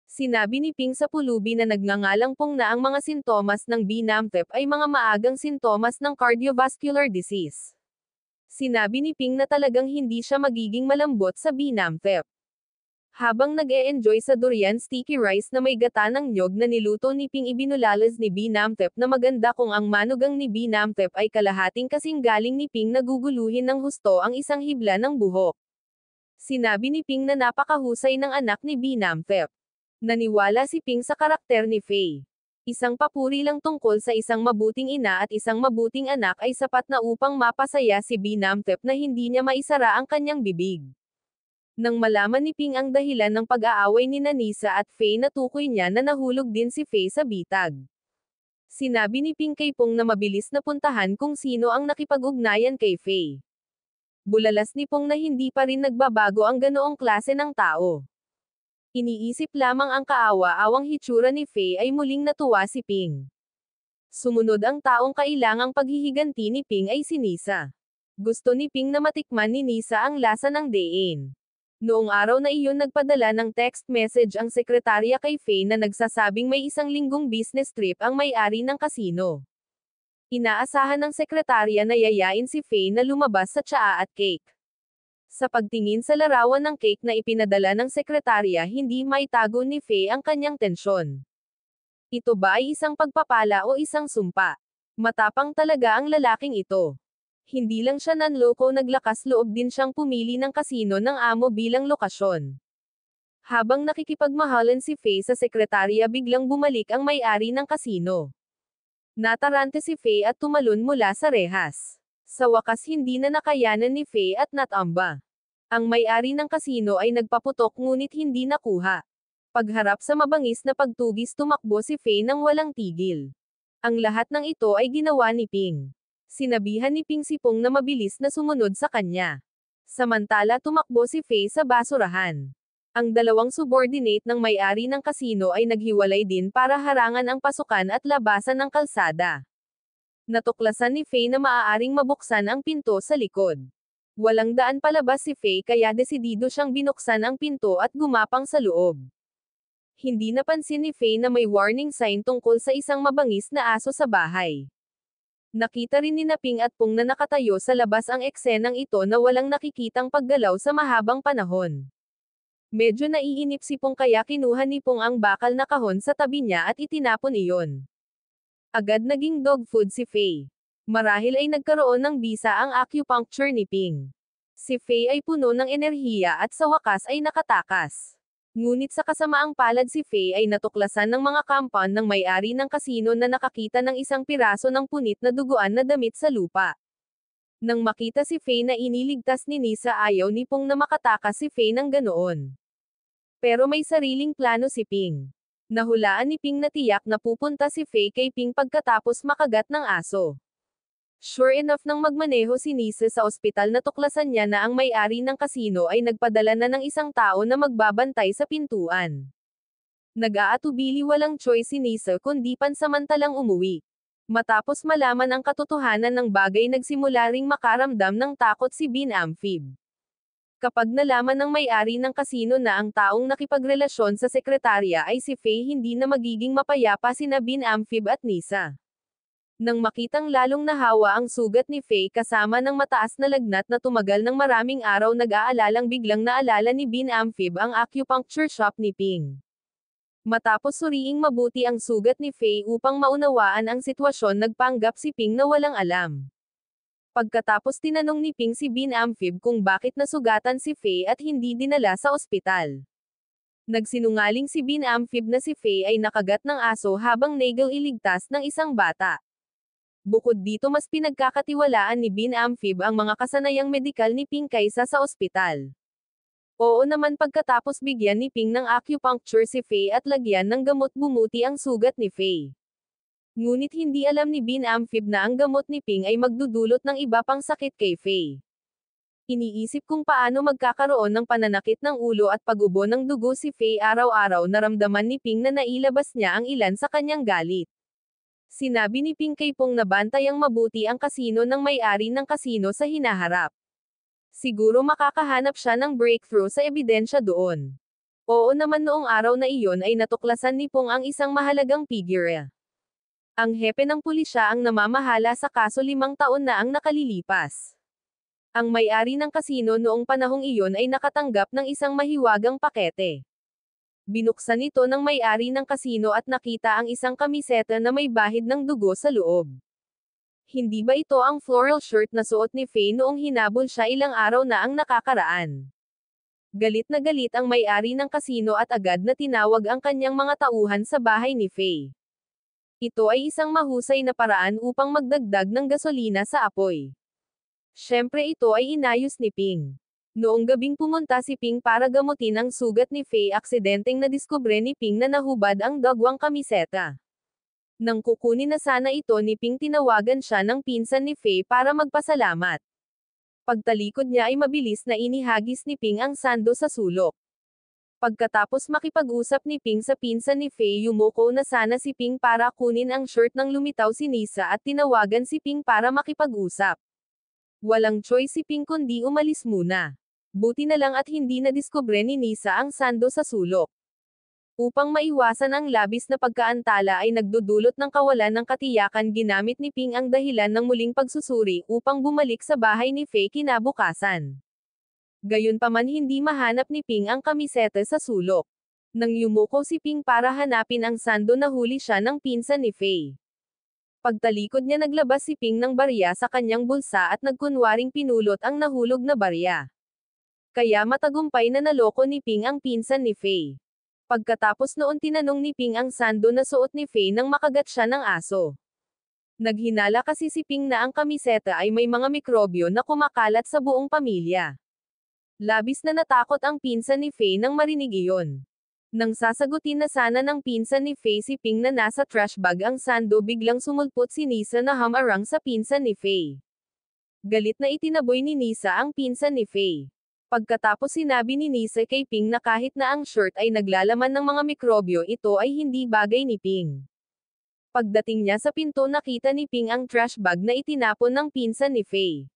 Sinabi ni Ping sa pulubi na nagngangalang-pong na ang mga sintomas ng Binamthep ay mga maagang sintomas ng cardiovascular disease. Sinabi ni Ping na talagang hindi siya magiging malambot sa Binamthep. Habang nag-e-enjoy sa durian sticky rice na may gata ng nyog na niluto ni Ping ibinulalas ni Binamthep na maganda kung ang manugang ni Binamthep ay kalahating kasing galing ni Ping naguguluhin ng husto ang isang hibla ng buhok. Sinabi ni Ping na napakahusay ng anak ni Binamthep. Naniwala si Ping sa karakter ni Faye. Isang papuri lang tungkol sa isang mabuting ina at isang mabuting anak ay sapat na upang mapasaya si Binamthep na hindi niya maisara ang kanyang bibig. Nang malaman ni Ping ang dahilan ng pag-aaway ni Nisa at Faye natukoy niya na nahulog din si Faye sa bitag. Sinabi ni Ping kay Pong na mabilis na puntahan kung sino ang nakipag-ugnayan kay Faye. Bulalas ni Pong na hindi pa rin nagbabago ang ganoong klase ng tao. Iniisip lamang ang kaawa-awang hitsura ni Faye ay muling natuwa si Ping. Sumunod ang taong kailangang paghihiganti ni Ping ay si Nisa. Gusto ni Ping na matikman ni Nisa ang lasa ng Dain. Noong araw na iyon nagpadala ng text message ang sekretarya kay Faye na nagsasabing may 1 linggong business trip ang may-ari ng kasino. Inaasahan ng sekretarya na yayain si Faye na lumabas sa tsaa at cake. Sa pagtingin sa larawan ng cake na ipinadala ng sekretarya, hindi maitago ni Faye ang kanyang tensyon. Ito ba ay isang pagpapala o isang sumpa? Matapang talaga ang lalaking ito. Hindi lang siya nanloko, naglakas loob din siyang pumili ng kasino ng amo bilang lokasyon. Habang nakikipagmahalan si Faye sa sekretarya, biglang bumalik ang may-ari ng kasino. Natarante si Faye at tumalon mula sa rehas. Sa wakas, hindi na nakayanan ni Faye at natamba. Ang may-ari ng kasino ay nagpaputok ngunit hindi nakuha. Pagharap sa mabangis na pagtugis, tumakbo si Faye nang walang tigil. Ang lahat ng ito ay ginawa ni Ping. Sinabihan ni Ping si Pong na mabilis na sumunod sa kanya. Samantala, tumakbo si Faye sa basurahan. Ang dalawang subordinate ng may-ari ng kasino ay naghiwalay din para harangan ang pasukan at labasan ng kalsada. Natuklasan ni Faye na maaaring mabuksan ang pinto sa likod. Walang daan palabas si Faye, kaya desidido siyang binuksan ang pinto at gumapang sa loob. Hindi napansin ni Faye na may warning sign tungkol sa isang mabangis na aso sa bahay. Nakita rin ni Ping at Pong na nakatayo sa labas ang eksenang ito na walang nakikitang paggalaw sa mahabang panahon. Medyo naiinip si Pong, kaya kinuha ni Pong ang bakal na kahon sa tabi niya at itinapon iyon. Agad naging dog food si Faye. Marahil ay nagkaroon ng bisa ang acupuncture ni Ping. Si Faye ay puno ng enerhiya at sa wakas ay nakatakas. Ngunit sa kasamaang palad, si Faye ay natuklasan ng mga kampan ng may-ari ng kasino na nakakita ng isang piraso ng punit na duguan na damit sa lupa. Nang makita si Faye na iniligtas ni Nisa, ayaw ni Pong na makatakas si Faye ng ganoon. Pero may sariling plano si Ping. Nahulaan ni Ping na tiyak na pupunta si Faye kay Ping pagkatapos makagat ng aso. Sure enough, nang magmaneho si Nisa sa ospital, natuklasan niya na ang may-ari ng kasino ay nagpadala na ng isang tao na magbabantay sa pintuan. Nag-aatubili, walang choice si Nisa kundi pansamantalang umuwi. Matapos malaman ang katotohanan ng bagay, nagsimula ring makaramdam ng takot si Bin Amphib. Kapag nalaman ng may-ari ng kasino na ang taong nakipagrelasyon sa sekretarya ay si Faye, hindi na magiging mapayapa sina Bin Amphib at Nisa. Nang makitang lalong nahawa ang sugat ni Faye kasama ng mataas na lagnat na tumagal ng maraming araw, nag-aalalang biglang naalala ni Bin Amphib ang acupuncture shop ni Ping. Matapos suriing mabuti ang sugat ni Faye upang maunawaan ang sitwasyon, nagpanggap si Ping na walang alam. Pagkatapos tinanong ni Ping si Bin Amphib kung bakit nasugatan si Faye at hindi dinala sa ospital. Nagsinungaling si Bin Amphib na si Faye ay nakagat ng aso habang nailigtas ng isang bata. Bukod dito, mas pinagkakatiwalaan ni Bin Amphib ang mga kasanayang medikal ni Ping kaysa sa ospital. Oo naman, pagkatapos bigyan ni Ping ng acupuncture si Faye at lagyan ng gamot, bumuti ang sugat ni Faye. Ngunit hindi alam ni Bin Amphib na ang gamot ni Ping ay magdudulot ng iba pang sakit kay Faye. Iniisip kung paano magkakaroon ng pananakit ng ulo at pag-ubo ng dugo si Faye. Araw-araw naramdaman ni Ping na nailabas niya ang ilan sa kanyang galit. Sinabi ni Ping kay Pong na bantayang mabuti ang kasino ng may-ari ng kasino sa hinaharap. Siguro makakahanap siya ng breakthrough sa ebidensya doon. Oo naman, noong araw na iyon ay natuklasan ni Pong ang isang mahalagang figure. Ang hepe ng pulisya ang namamahala sa kaso, 5 taon na ang nakalilipas. Ang may-ari ng kasino noong panahong iyon ay nakatanggap ng isang mahiwagang pakete. Binuksan ito ng may-ari ng kasino at nakita ang isang kamiseta na may bahid ng dugo sa loob. Hindi ba ito ang floral shirt na suot ni Faye noong hinabol siya ilang araw na ang nakakaraan? Galit na galit ang may-ari ng kasino at agad na tinawag ang kanyang mga tauhan sa bahay ni Faye. Ito ay isang mahusay na paraan upang magdagdag ng gasolina sa apoy. Siyempre, ito ay inayos ni Ping. Noong gabing pumunta si Ping para gamutin ang sugat ni Faye, aksidenteng nadiskubre ni Ping na nahubad ang dagwang kamiseta. Nang kukunin na sana ito ni Ping, tinawagan siya ng pinsan ni Faye para magpasalamat. Pagtalikod niya ay mabilis na inihagis ni Ping ang sando sa sulok. Pagkatapos makipag-usap ni Ping sa pinsan ni Faye, yumuko na sana si Ping para kunin ang shirt nang lumitaw si Nisa at tinawagan si Ping para makipag-usap. Walang choice si Ping kundi umalis muna. Buti na lang at hindi nadiskubre ni Nisa ang sando sa sulok. Upang maiwasan ang labis na pagkaantala ay nagdudulot ng kawalan ng katiyakan, ginamit ni Ping ang dahilan ng muling pagsusuri upang bumalik sa bahay ni Faye kinabukasan. Gayunpaman hindi mahanap ni Ping ang kamisete sa sulok. Nang yumuko si Ping para hanapin ang sando nahuli siya ng pinsan ni Faye. Pagtalikod niya naglabas si Ping ng barya sa kanyang bulsa at nagkunwaring pinulot ang nahulog na barya. Kaya matagumpay na naloko ni Ping ang pinsan ni Faye. Pagkatapos noon tinanong ni Ping ang sando na suot ni Faye nang makagat siya ng aso. Naghinala kasi si Ping na ang kamiseta ay may mga mikrobyo na kumakalat sa buong pamilya. Labis na natakot ang pinsan ni Faye nang marinig iyon. Nang sasagutin na sana ng pinsan ni Faye si Ping na nasa trash bag ang sando biglang sumulpot si Nisa na hamarang sa pinsan ni Faye. Galit na itinaboy ni Nisa ang pinsan ni Faye. Pagkatapos sinabi ni Nisa kay Ping na kahit na ang shirt ay naglalaman ng mga mikrobyo ito ay hindi bagay ni Ping. Pagdating niya sa pinto nakita ni Ping ang trash bag na itinapon ng pinsan ni Faye.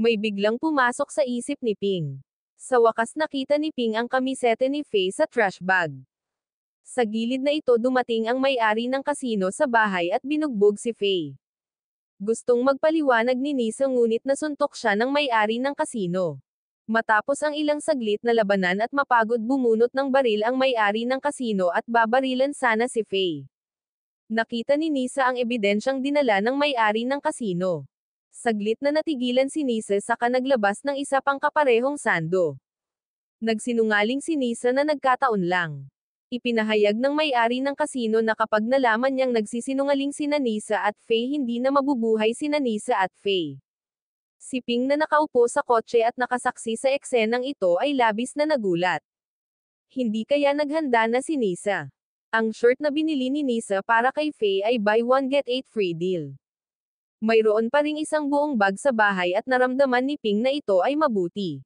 May biglang pumasok sa isip ni Ping. Sa wakas nakita ni Ping ang kamisete ni Faye sa trash bag. Sa gilid na ito dumating ang may-ari ng kasino sa bahay at binugbog si Faye. Gustong magpaliwanag ni Nisa ngunit nasuntok siya ng may-ari ng kasino. Matapos ang ilang saglit na labanan at mapagod bumunot ng baril ang may-ari ng kasino at babarilan sana si Faye. Nakita ni Nisa ang ebidensyang dinala ng may-ari ng kasino. Saglit na natigilan si Nisa saka naglabas ng isa pang kaparehong sando. Nagsinungaling si Nisa na nagkataon lang. Ipinahayag ng may-ari ng kasino na kapag nalaman niyang nagsisinungaling sina Nisa at Faye hindi na mabubuhay sina Nisa at Faye. Si Ping na nakaupo sa kotse at nakasaksi sa eksenang ito ay labis na nagulat. Hindi kaya naghanda na si Nisa. Ang shirt na binili ni Nisa para kay Faye ay buy one get 8 free deal. Mayroon pa ring isang buong bag sa bahay at naramdaman ni Ping na ito ay mabuti.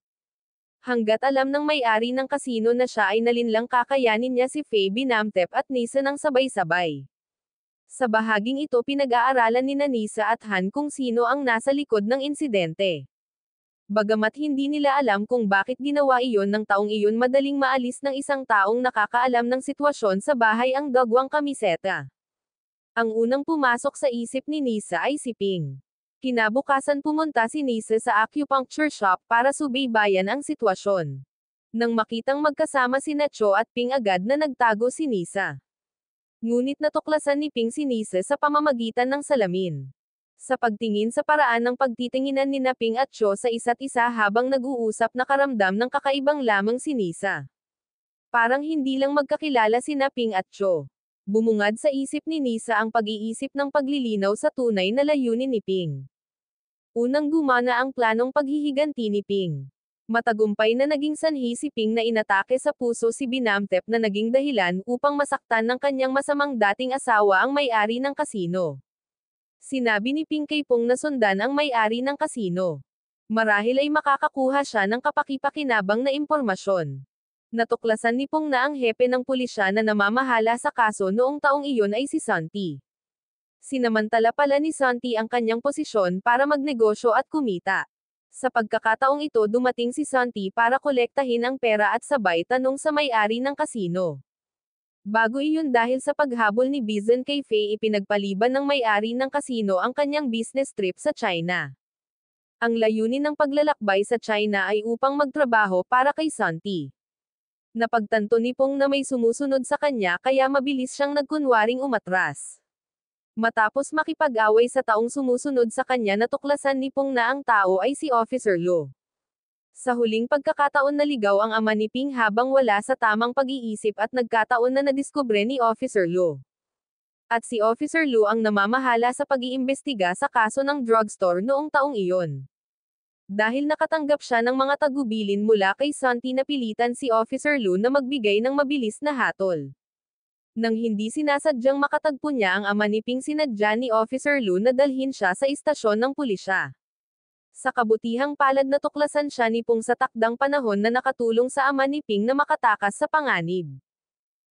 Hanggat alam ng may-ari ng kasino na siya ay nalinlang kakayanin niya si Faye Binamtep at Nisa ng sabay-sabay. Sa bahaging ito pinag-aaralan ni Nisa at Han kung sino ang nasa likod ng insidente. Bagamat hindi nila alam kung bakit ginawa iyon ng taong iyon madaling maalis ng isang taong nakakaalam ng sitwasyon sa bahay ang dagwang kamiseta. Ang unang pumasok sa isip ni Nisa ay si Ping. Kinabukasan pumunta si Nisa sa acupuncture shop para subaybayan ang sitwasyon. Nang makitang magkasama si Cho at Ping agad na nagtago si Nisa. Ngunit natuklasan ni Ping si Nisa sa pamamagitan ng salamin. Sa pagtingin sa paraan ng pagtitinginan ni Ping at Cho sa isa't isa habang nag-uusap nakaramdam ng kakaibang lamang si Nisa. Parang hindi lang magkakilala si Ping at Cho. Bumungad sa isip ni Nisa ang pag-iisip ng paglilinaw sa tunay na layunin ni Ping. Unang gumana ang planong paghihiganti ni Ping. Matagumpay na naging sanhi si Ping na inatake sa puso si Binamtep na naging dahilan upang masaktan ng kanyang masamang dating asawa ang may-ari ng kasino. Sinabi ni Ping kay Pong na sundan ang may-ari ng kasino. Marahil ay makakakuha siya ng kapaki-pakinabang na impormasyon. Natuklasan ni Pong na ang hepe ng pulisya na namamahala sa kaso noong taong iyon ay si Santi. Sinamantala pala ni Santi ang kanyang posisyon para magnegosyo at kumita. Sa pagkakataong ito dumating si Santi para kolektahin ang pera at sabay tanong sa may-ari ng kasino. Bago iyon dahil sa paghabol ni Bizon kay Faye ipinagpaliban ng may-ari ng kasino ang kanyang business trip sa China. Ang layunin ng paglalakbay sa China ay upang magtrabaho para kay Santi. Napagtanto ni Pong na may sumusunod sa kanya kaya mabilis siyang nagkunwaring umatras. Matapos makipag-away sa taong sumusunod sa kanya natuklasan ni Pong na ang tao ay si Officer Lo. Sa huling pagkakataon naligaw ang ama ni Ping habang wala sa tamang pag-iisip at nagkataon na nadiskubre ni Officer Lo. At si Officer Lo ang namamahala sa pag-iimbestiga sa kaso ng drugstore noong taong iyon. Dahil nakatanggap siya ng mga tagubilin mula kay Santi napilitan si Officer Lu na magbigay ng mabilis na hatol. Nang hindi sinasadyang makatagpo niya ang ama ni Ping sinadya ni Officer Lu na dalhin siya sa istasyon ng pulisya. Sa kabutihang palad natuklasan siya ni Pong sa takdang panahon na nakatulong sa ama ni Ping na makatakas sa panganib.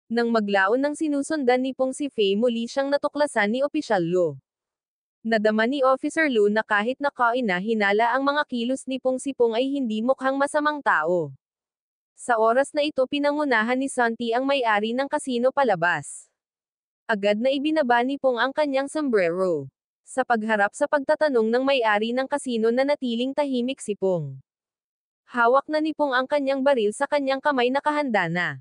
Nang maglaon ng sinusundan ni Pong si Faye muli siyang natuklasan ni Opisyal Lu. Nadama ni Officer Lu na kahit hinala ang mga kilos ni Pong si Pong ay hindi mukhang masamang tao. Sa oras na ito pinangunahan ni Santi ang may-ari ng kasino palabas. Agad na ibinaba ni Pong ang kanyang sombrero. Sa pagharap sa pagtatanong ng may-ari ng kasino na natiling tahimik si Pong. Hawak na ni Pong ang kanyang baril sa kanyang kamay, nakahanda na.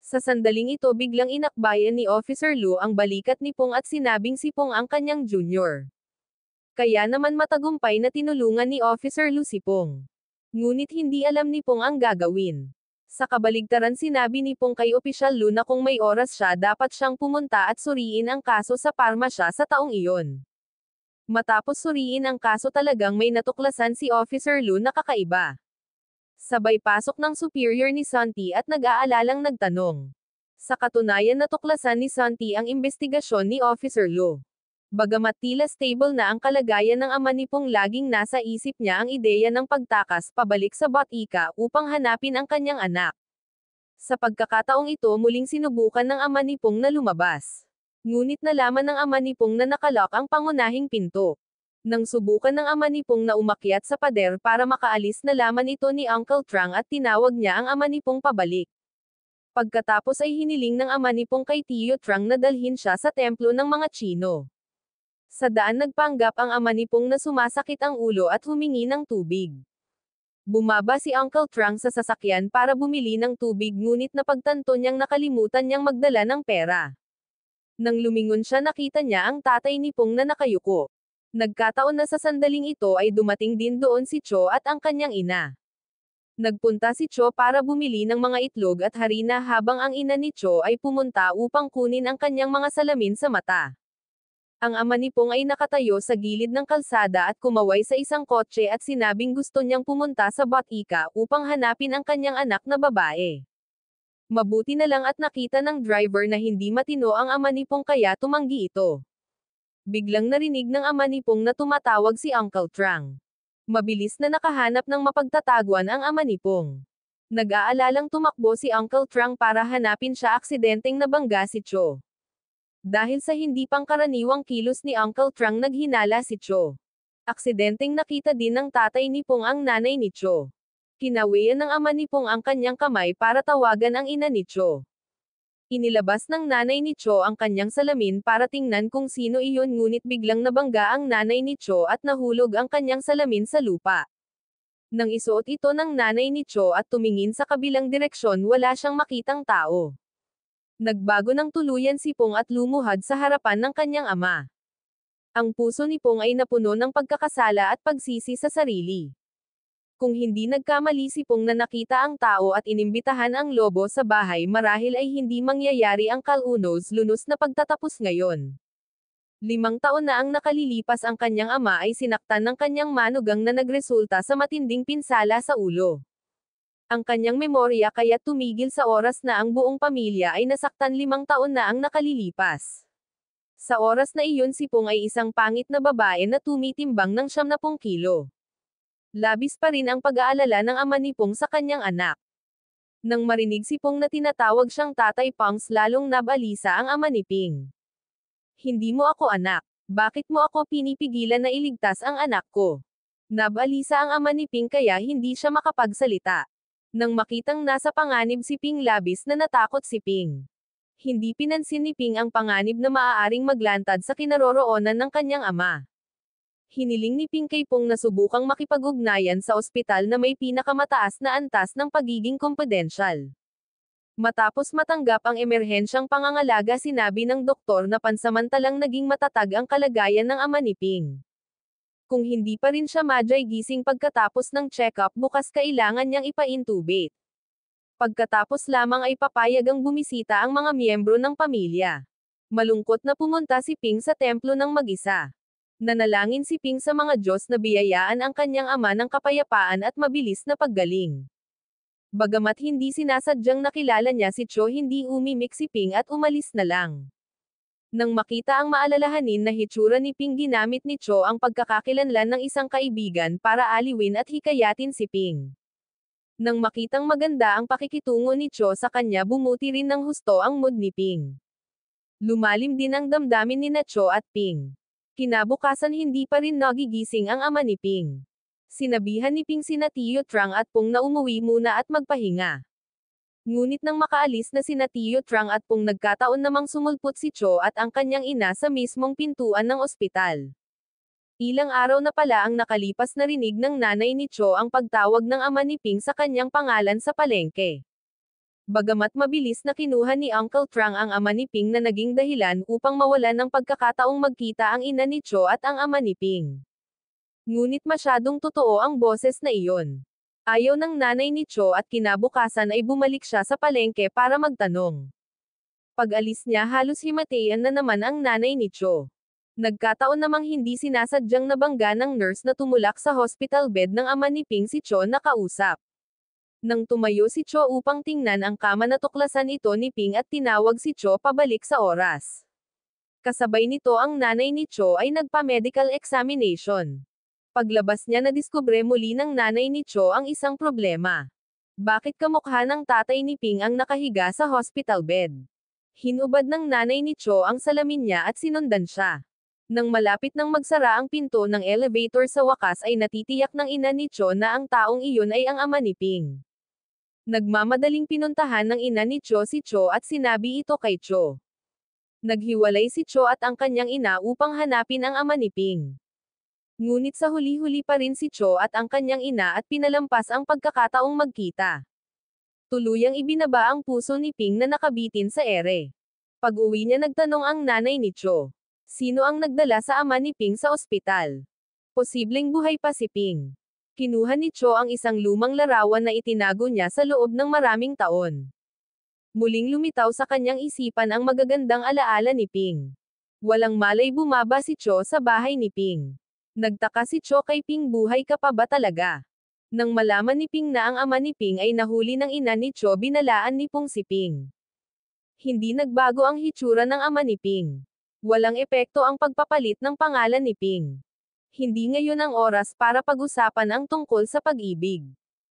Sa sandaling ito biglang inakbayan ni Officer Lu ang balikat ni Pong at sinabing si Pong ang kanyang junior. Kaya naman matagumpay na tinulungan ni Officer Lu si Pong. Ngunit hindi alam ni Pong ang gagawin. Sa kabaligtaran sinabi ni Pong kay Opisyal Lu na kung may oras siya dapat siyang pumunta at suriin ang kaso sa parmasya sa taong iyon. Matapos suriin ang kaso talagang may natuklasan si Officer Lu na kakaiba. Sabay pasok ng superior ni Santi at nag-aalalang nagtanong. Sa katunayan natuklasan ni Santi ang investigasyon ni Officer Lu. Bagamat tila stable na ang kalagayan ng ama ni Pong, laging nasa isip niya ang ideya ng pagtakas pabalik sa Batika upang hanapin ang kanyang anak. Sa pagkakataong ito muling sinubukan ng ama ni Pong na lumabas. Ngunit nalaman ng ama ni Pong na nakalock ang pangunahing pinto. Nang subukan ng ama ni Pong na umakyat sa pader para makaalis, nalaman ito ni Uncle Trang at tinawag niya ang ama ni Pong pabalik. Pagkatapos ay hiniling ng ama ni Pong kay Tio Trang na dalhin siya sa templo ng mga Chino. Sa daan nagpanggap ang ama ni Pong na sumasakit ang ulo at humingi ng tubig. Bumaba si Uncle Trang sa sasakyan para bumili ng tubig, ngunit napagtanto niyang nakalimutan niyang magdala ng pera. Nang lumingon siya nakita niya ang tatay ni Pong na nakayuko. Nagkataon na sa sandaling ito ay dumating din doon si Cho at ang kanyang ina. Nagpunta si Cho para bumili ng mga itlog at harina habang ang ina ni Cho ay pumunta upang kunin ang kanyang mga salamin sa mata. Ang ama ni Pong ay nakatayo sa gilid ng kalsada at kumaway sa isang kotse at sinabing gusto niyang pumunta sa Batika upang hanapin ang kanyang anak na babae. Mabuti na lang at nakita ng driver na hindi matino ang ama ni Pong kaya tumanggi ito. Biglang narinig ng ama ni Pong na tumatawag si Uncle Trang. Mabilis na nakahanap ng mapagtataguan ang ama ni Pong. Nag-aalalang tumakbo si Uncle Trang para hanapin siya, aksidenteng nabangga si Cho. Dahil sa hindi pangkaraniwang kilos ni Uncle Trang naghinala si Cho. Aksidenteng nakita din ng tatay ni Pong ang nanay ni Cho. Kinawian ng ama ni Pong ang kanyang kamay para tawagan ang ina ni Cho. Inilabas ng nanay ni Cho ang kanyang salamin para tingnan kung sino iyon, ngunit biglang nabangga ang nanay ni Cho at nahulog ang kanyang salamin sa lupa. Nang isuot ito ng nanay ni Cho at tumingin sa kabilang direksyon, wala siyang makitang tao. Nagbago ng tuluyan si Pong at lumuhad sa harapan ng kanyang ama. Ang puso ni Pong ay napuno ng pagkakasala at pagsisi sa sarili. Kung hindi nagkamali si Pong na nakita ang tao at inimbitahan ang lobo sa bahay, marahil ay hindi mangyayari ang kalunos-lunos na pagtatapos ngayon. 5 taon na ang nakalilipas, ang kanyang ama ay sinaktan ng kanyang manugang na nagresulta sa matinding pinsala sa ulo. Ang kanyang memorya kaya tumigil sa oras na ang buong pamilya ay nasaktan. 5 taon na ang nakalilipas. Sa oras na iyon si Pong ay isang pangit na babae na tumitimbang ng 70 kilo. Labis pa rin ang pag-aalala ng ama ni Pong sa kanyang anak. Nang marinig si Pong na tinatawag siyang Tatay Pongs, lalong nabalisa ang ama ni Ping. Hindi mo ako anak. Bakit mo ako pinipigilan na iligtas ang anak ko? Nabalisa ang ama ni Ping kaya hindi siya makapagsalita. Nang makitang nasa panganib si Ping, labis na natakot si Ping. Hindi pinansin ni Ping ang panganib na maaaring maglantad sa kinaroroonan ng kanyang ama. Hiniling ni Ping kay Pong na subukang makipag-ugnayan sa ospital na may pinakamataas na antas ng pagiging kumpidensyal. Matapos matanggap ang emerhensyang pangangalaga, sinabi ng doktor na pansamantalang naging matatag ang kalagayan ng ama ni Ping. Kung hindi pa rin siya madyay gising pagkatapos ng check-up, bukas kailangan niyang ipa-intubate. Pagkatapos lamang ay papayagang bumisita ang mga miyembro ng pamilya. Malungkot na pumunta si Ping sa templo ng mag-isa. Nanalangin si Ping sa mga Diyos na biyayaan ang kanyang ama ng kapayapaan at mabilis na paggaling. Bagamat hindi sinasadyang nakilala niya si Cho, hindi umimik si Ping at umalis na lang. Nang makita ang maalalahanin na hitsura ni Ping, ginamit ni Cho ang pagkakakilanlan ng isang kaibigan para aliwin at hikayatin si Ping. Nang makitang maganda ang pakikitungo ni Cho sa kanya, bumuti rin ng husto ang mood ni Ping. Lumalim din ang damdamin ni na Cho at Ping. Kinabukasan hindi pa rin nagigising ang ama ni Ping. Sinabihan ni Ping sina Tio Trang at Pong na umuwi muna at magpahinga. Ngunit nang makaalis na sina Tio Trang at Pong, nagkataon namang sumulpot si Cho at ang kanyang ina sa mismong pintuan ng ospital. Ilang araw na pala ang nakalipas narinig ng nanay ni Cho ang pagtawag ng ama ni Ping sa kanyang pangalan sa palengke. Bagamat mabilis na kinuha ni Uncle Trang ang ama ni Ping na naging dahilan upang mawalan ng pagkakataong magkita ang ina ni Cho at ang ama ni Ping. Ngunit masyadong totoo ang boses na iyon. Ayaw ng nanay ni Cho at kinabukasan ay bumalik siya sa palengke para magtanong. Pag-alis niya halos himatayan na naman ang nanay ni Cho. Nagkataon namang hindi sinasadyang nabangga ng nurse na tumulak sa hospital bed ng ama ni Ping si Cho na kausap. Nang tumayo si Cho upang tingnan ang kama natuklasan ito ni Ping at tinawag si Cho pabalik sa oras. Kasabay nito ang nanay ni Cho ay nagpa-medical examination. Paglabas niya nadiskubre muli ng nanay ni Cho ang isang problema. Bakit kamukha ng tatay ni Ping ang nakahiga sa hospital bed? Hinubad ng nanay ni Cho ang salamin niya at sinundan siya. Nang malapit nang magsara ang pinto ng elevator sa wakas ay natitiyak ng ina ni Cho na ang taong iyon ay ang ama ni Ping. Nagmamadaling pinuntahan ng ina ni Cho si Cho at sinabi ito kay Cho. Naghiwalay si Cho at ang kanyang ina upang hanapin ang ama ni Ping. Ngunit sa huli-huli pa rin si Cho at ang kanyang ina at pinalampas ang pagkakataong magkita. Tuluyang ibinaba ang puso ni Ping na nakabitin sa ere. Pag-uwi niya nagtanong ang nanay ni Cho. Sino ang nagdala sa ama ni Ping sa ospital? Posibleng buhay pa si Ping. Kinuha ni Cho ang isang lumang larawan na itinago niya sa loob ng maraming taon. Muling lumitaw sa kanyang isipan ang magagandang alaala ni Ping. Walang malay bumaba si Cho sa bahay ni Ping. Nagtaka si Cho kay Ping, buhay ka pa ba talaga? Nang malaman ni Ping na ang ama ni Ping ay nahuli ng ina ni Cho, binalaan ni Pong si Ping. Hindi nagbago ang hitsura ng ama ni Ping. Walang epekto ang pagpapalit ng pangalan ni Ping. Hindi ngayon ang oras para pag-usapan ang tungkol sa pag-ibig.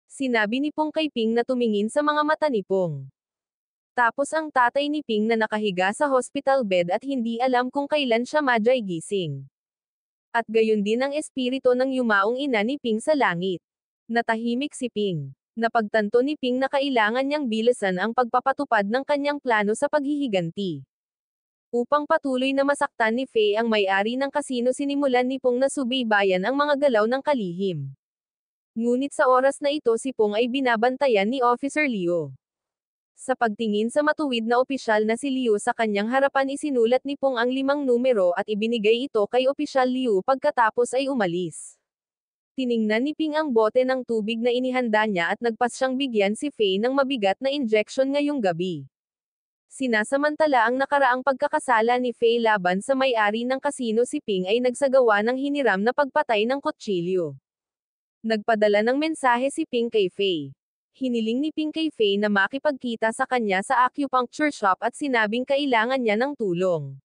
Sinabi ni Pong kay Ping na tumingin sa mga mata ni Pong. Tapos ang tatay ni Ping na nakahiga sa hospital bed at hindi alam kung kailan siya madyay gising. At gayon din ang espiritu ng yumaong ina ni Ping sa langit. Natahimik si Ping. Napagtanto ni Ping na kailangan niyang bilisan ang pagpapatupad ng kanyang plano sa paghihiganti. Upang patuloy na masaktan ni Faye ang may-ari ng kasino, sinimulan ni Pong na subaybayan ang mga galaw ng kalihim. Ngunit sa oras na ito si Pong ay binabantayan ni Officer Liu. Sa pagtingin sa matuwid na opisyal na si Liu sa kanyang harapan, isinulat ni Pong ang 5 numero at ibinigay ito kay Opisyal Liu pagkatapos ay umalis. Tiningnan ni Ping ang bote ng tubig na inihanda niya at nagpasyang bigyan si Faye ng mabigat na injection ngayong gabi. Sinasamantala ang nakaraang pagkakasala ni Faye laban sa may-ari ng kasino, si Ping ay nagsagawa ng hiniram na pagpatay ng kutsilyo. Nagpadala ng mensahe si Ping kay Faye. Hiniling ni Ping kay Faye na makipagkita sa kanya sa acupuncture shop at sinabing kailangan niya ng tulong.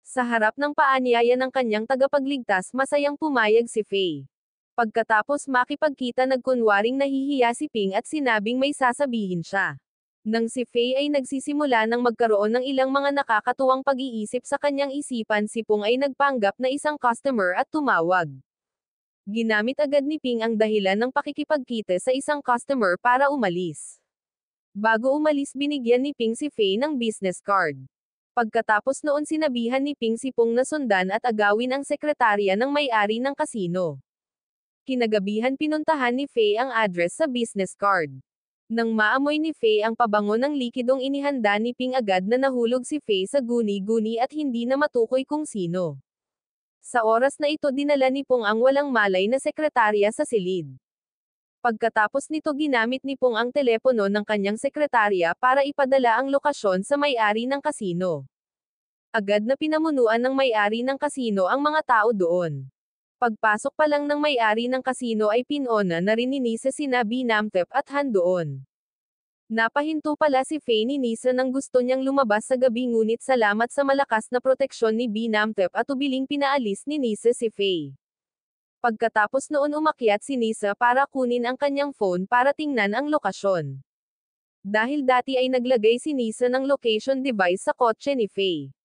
Sa harap ng paanyaya ng kanyang tagapagligtas, masayang pumayag si Faye. Pagkatapos makipagkita, nagkunwaring nahihiya si Ping at sinabing may sasabihin siya. Nang si Faye ay nagsisimula ng magkaroon ng ilang mga nakakatuwang pag-iisip sa kanyang isipan, si Pong ay nagpanggap na isang customer at tumawag. Ginamit agad ni Ping ang dahilan ng pakikipagkita sa isang customer para umalis. Bago umalis, binigyan ni Ping si Faye ng business card. Pagkatapos noon, sinabihan ni Ping si Pong na sundan at agawin ang sekretarya ng may-ari ng kasino. Kinagabihan, pinuntahan ni Faye ang address sa business card. Nang maamoy ni Faye ang pabango ng likidong inihanda ni Ping, agad na nahulog si Faye sa guni-guni at hindi na matukoy kung sino. Sa oras na ito, dinala ni Pong ang walang malay na sekretarya sa silid. Pagkatapos nito, ginamit ni Pong ang telepono ng kanyang sekretarya para ipadala ang lokasyon sa may-ari ng kasino. Agad na pinamunuan ng may-ari ng kasino ang mga tao doon. Pagpasok pa lang ng may-ari ng kasino ay pinona na rin ni Nisa sina Binamtep at Han doon. Napahinto pala si Faye ni Nisa nang gusto niyang lumabas sa gabi, ngunit salamat sa malakas na proteksyon ni Binamtep at ubiling pinaalis ni Nisa si Faye. Pagkatapos noon, umakyat si Nisa para kunin ang kanyang phone para tingnan ang lokasyon. Dahil dati ay naglagay si Nisa ng location device sa kotse ni Faye.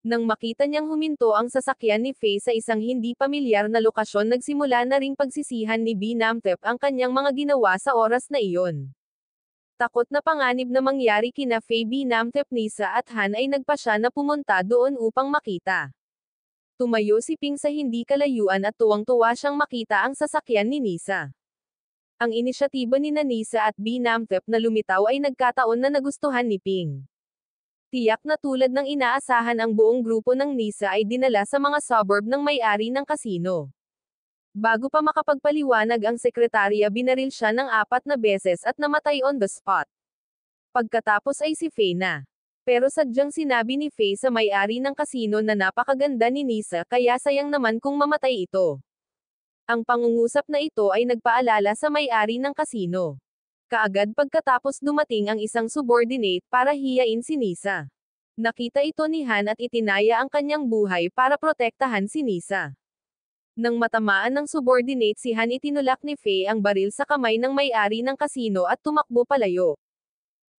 Nang makita niyang huminto ang sasakyan ni Faye sa isang hindi pamilyar na lokasyon, nagsimula na ring pagsisihan ni Binamtep ang kanyang mga ginawa sa oras na iyon. Takot na panganib na mangyari kina Faye, Binamtep, Nisa at Han ay nagpasya na pumunta doon upang makita. Tumayo si Ping sa hindi kalayuan at tuwang-tuwa siyang makita ang sasakyan ni Nisa. Ang inisyatiba ni Nisa at Binamthep na lumitaw ay nagkataon na nagustuhan ni Ping. Tiyak na tulad ng inaasahan ang buong grupo ng Nisa ay dinala sa mga suburb ng may-ari ng kasino. Bago pa makapagpaliwanag ang sekretarya binaril siya ng 4 na beses at namatay on the spot. Pagkatapos ay si Faye na. Pero sadyang sinabi ni Faye sa may-ari ng kasino na napakaganda ni Nisa kaya sayang naman kung mamatay ito. Ang pangungusap na ito ay nagpaalala sa may-ari ng kasino. Kaagad pagkatapos dumating ang isang subordinate para hiyain si Nisa. Nakita ito ni Han at itinaya ang kanyang buhay para protektahan si Nisa. Nang matamaan ng subordinate si Han itinulak ni Faye ang baril sa kamay ng may-ari ng kasino at tumakbo palayo.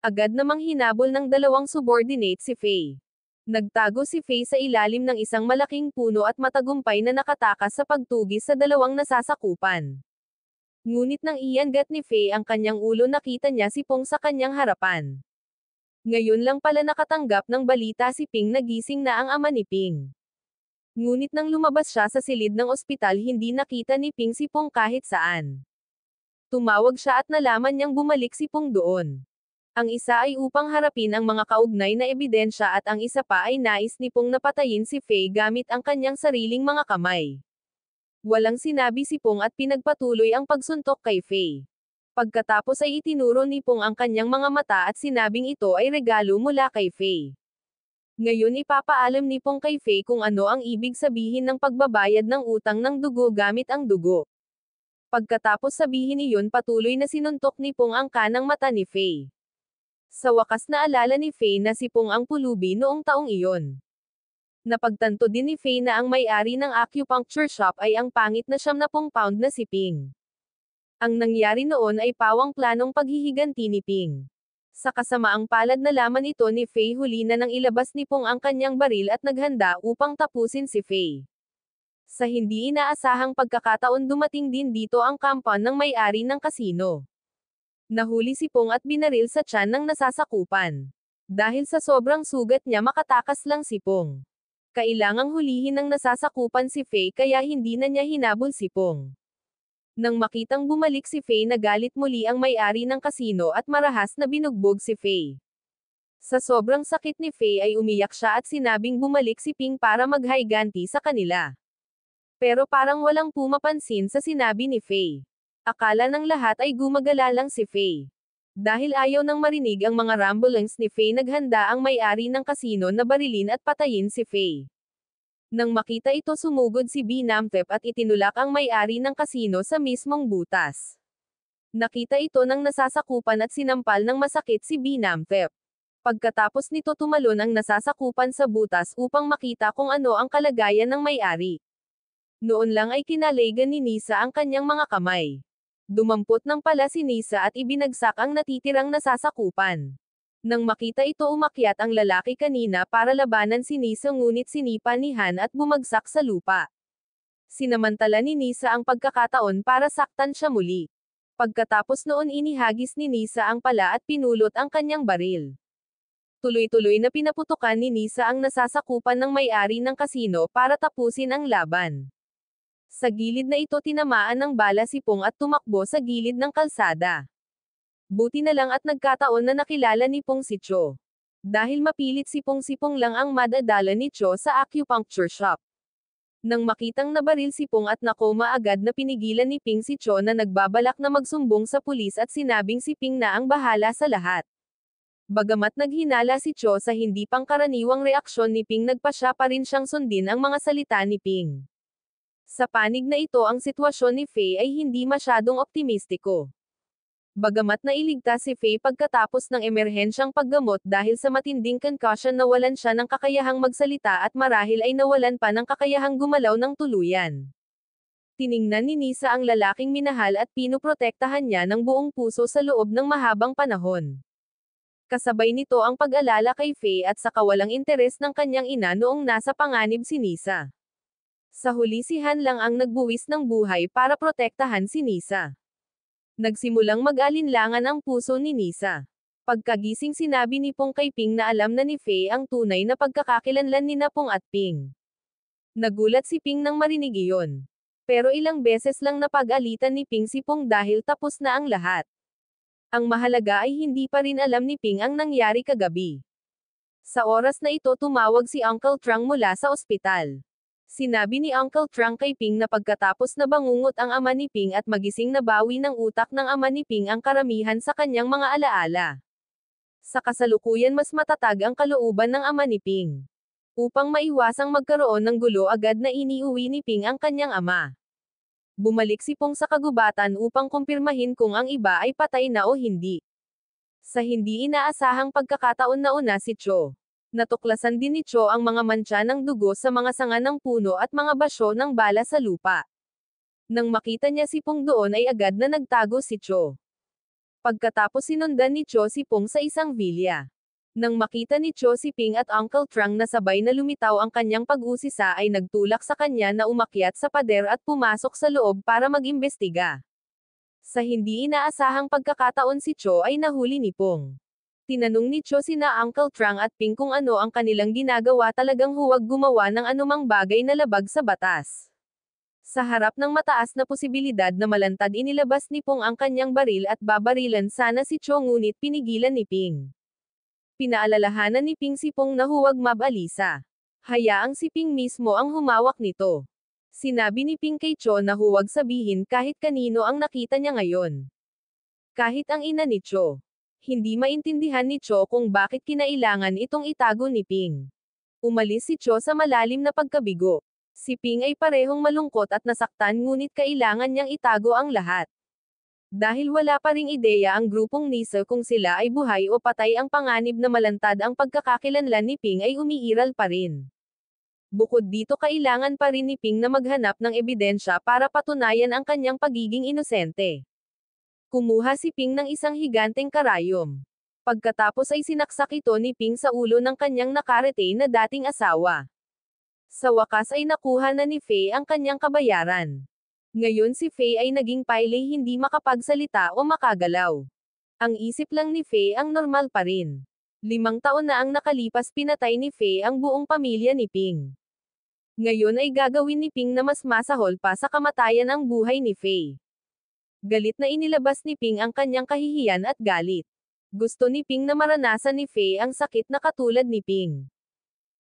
Agad namang hinabol ng 2 subordinate si Faye. Nagtago si Faye sa ilalim ng isang malaking puno at matagumpay na nakatakas sa pagtugis sa 2 nasasakupan. Ngunit nang iangat ni Faye ang kanyang ulo nakita niya si Pong sa kanyang harapan. Ngayon lang pala nakatanggap ng balita si Ping na gising na ang ama ni Ping. Ngunit nang lumabas siya sa silid ng ospital hindi nakita ni Ping si Pong kahit saan. Tumawag siya at nalaman niyang bumalik si Pong doon. Ang isa ay upang harapin ang mga kaugnay na ebidensya at ang isa pa ay nais ni Pong na patayin si Faye gamit ang kanyang sariling mga kamay. Walang sinabi si Pong at pinagpatuloy ang pagsuntok kay Faye. Pagkatapos ay itinuro ni Pong ang kanyang mga mata at sinabing ito ay regalo mula kay Faye. Ngayon ipapaalam ni Pong kay Faye kung ano ang ibig sabihin ng pagbabayad ng utang ng dugo gamit ang dugo. Pagkatapos sabihin iyon patuloy na sinuntok ni Pong ang kanang mata ni Faye. Sa wakas naalala ni Faye na si Pong ang pulubi noong taong iyon. Napagtanto din ni Faye na ang may-ari ng acupuncture shop ay ang pangit na 70 pound na si Ping. Ang nangyari noon ay pawang planong paghihiganti ni Ping. Sa kasamaang palad nalaman ito ni Faye huli na nang ilabas ni Pong ang kanyang baril at naghanda upang tapusin si Faye. Sa hindi inaasahang pagkakataon dumating din dito ang compound ng may-ari ng kasino. Nahuli si Pong at binaril sa tiyan ng nasasakupan. Dahil sa sobrang sugat niya makatakas lang si Pong. Kailangang hulihin ng nasasakupan si Faye kaya hindi na niya hinabol si Pong. Nang makitang bumalik si Faye nagalit muli ang may-ari ng kasino at marahas na binugbog si Faye. Sa sobrang sakit ni Faye ay umiyak siya at sinabing bumalik si Ping para maghiganti sa kanila. Pero parang walang pumapansin sa sinabi ni Faye. Akala ng lahat ay gumagala lang si Faye. Dahil ayaw nang marinig ang mga ramblings ni Faye naghanda ang may-ari ng kasino na barilin at patayin si Faye. Nang makita ito sumugod si Binamthep at itinulak ang may-ari ng kasino sa mismong butas. Nakita ito ng nasasakupan at sinampal ng masakit si Binamthep. Pagkatapos nito tumalon ang nasasakupan sa butas upang makita kung ano ang kalagayan ng may-ari. Noon lang ay kinalaigan ni Nisa ang kanyang mga kamay. Dumampot ng pala si Nisa at ibinagsak ang natitirang nasasakupan. Nang makita ito umakyat ang lalaki kanina para labanan si Nisa ngunit sinipa ni Han at bumagsak sa lupa. Sinamantala ni Nisa ang pagkakataon para saktan siya muli. Pagkatapos noon inihagis ni Nisa ang pala at pinulot ang kanyang baril. Tuloy-tuloy na pinaputukan ni Nisa ang nasasakupan ng may-ari ng kasino para tapusin ang laban. Sa gilid na ito tinamaan ng bala si Pong at tumakbo sa gilid ng kalsada. Buti na lang at nagkataon na nakilala ni Pong si Cho. Dahil mapilit si Pong lang ang madadala ni Cho sa acupuncture shop. Nang makitang nabaril si Pong at nakoma agad na pinigilan ni Ping si Cho na nagbabalak na magsumbong sa pulis at sinabing si Ping na ang bahala sa lahat. Bagamat naghinala si Cho sa hindi pangkaraniwang reaksyon ni Ping nagpasya pa rin siyang sundin ang mga salita ni Ping. Sa panig na ito ang sitwasyon ni Faye ay hindi masyadong optimistiko. Bagamat nailigtas si Faye pagkatapos ng emerhensyang paggamot dahil sa matinding concussion nawalan siya ng kakayahang magsalita at marahil ay nawalan pa ng kakayahang gumalaw ng tuluyan. Tiningnan ni Nisa ang lalaking minahal at pinoprotektahan niya ng buong puso sa loob ng mahabang panahon. Kasabay nito ang pag-alala kay Faye at sa kawalang interes ng kanyang ina noong nasa panganib si Nisa. Sa huli si Han lang ang nagbuwis ng buhay para protektahan si Nisa. Nagsimulang mag-alinlangan ang puso ni Nisa. Pagkagising sinabi ni Pong kay Ping na alam na ni Faye ang tunay na pagkakakilanlan ni Pong at Ping. Nagulat si Ping nang marinig iyon. Pero ilang beses lang napag-alitan ni Ping si Pong dahil tapos na ang lahat. Ang mahalaga ay hindi pa rin alam ni Ping ang nangyari kagabi. Sa oras na ito tumawag si Uncle Trang mula sa ospital. Sinabi ni Uncle Trang kay Ping na pagkatapos na bangungot ang ama ni Ping at magising na bawi ng utak ng ama ni Ping ang karamihan sa kanyang mga alaala. Sa kasalukuyan mas matatag ang kalooban ng ama ni Ping. Upang maiwasang magkaroon ng gulo agad na iniuwi ni Ping ang kanyang ama. Bumalik si Pong sa kagubatan upang kumpirmahin kung ang iba ay patay na o hindi. Sa hindi inaasahang pagkakataon nauna si Cho. Natuklasan din ni Cho ang mga mantsa ng dugo sa mga sanga ng puno at mga basyo ng bala sa lupa. Nang makita niya si Pong doon ay agad na nagtago si Cho. Pagkatapos sinundan ni Cho si Pong sa isang vilya. Nang makita ni Cho si Ping at Uncle Trang na sabay na lumitaw ang kanyang pag-usisa ay nagtulak sa kanya na umakyat sa pader at pumasok sa loob para mag-imbestiga. Sa hindi inaasahang pagkakataon si Cho ay nahuli ni Pong. Tinanong ni Cho sina Uncle Trang at Ping kung ano ang kanilang ginagawa, talagang huwag gumawa ng anumang bagay na labag sa batas. Sa harap ng mataas na posibilidad na malantad inilabas ni Pong ang kanyang baril at babarilan sana si Cho ngunit pinigilan ni Ping. Pinaalalahanan ni Ping si Pong na huwag mabalisa. Hayaang si Ping mismo ang humawak nito. Sinabi ni Ping kay Cho na huwag sabihin kahit kanino ang nakita niya ngayon. Kahit ang ina ni Cho. Hindi maintindihan ni Cho kung bakit kinailangan itong itago ni Ping. Umalis si Cho sa malalim na pagkabigo. Si Ping ay parehong malungkot at nasaktan ngunit kailangan niyang itago ang lahat. Dahil wala pa ring ideya ang grupong Nisa kung sila ay buhay o patay, ang panganib na malantad ang pagkakakilanlan ni Ping ay umiiral pa rin. Bukod dito kailangan pa rin ni Ping na maghanap ng ebidensya para patunayan ang kanyang pagiging inosente. Kumuha si Ping ng isang higanteng karayom. Pagkatapos ay sinaksak ito ni Ping sa ulo ng kanyang nakarete na dating asawa. Sa wakas ay nakuha na ni Fei ang kanyang kabayaran. Ngayon si Fei ay naging pailay, hindi makapagsalita o makagalaw. Ang isip lang ni Fei ang normal pa rin. 5 taon na ang nakalipas, pinatay ni Fei ang buong pamilya ni Ping. Ngayon ay gagawin ni Ping na mas masahol pa sa kamatayan ang buhay ni Fei. Galit na inilabas ni Ping ang kanyang kahihiyan at galit. Gusto ni Ping na maranasan ni Fei ang sakit na katulad ni Ping.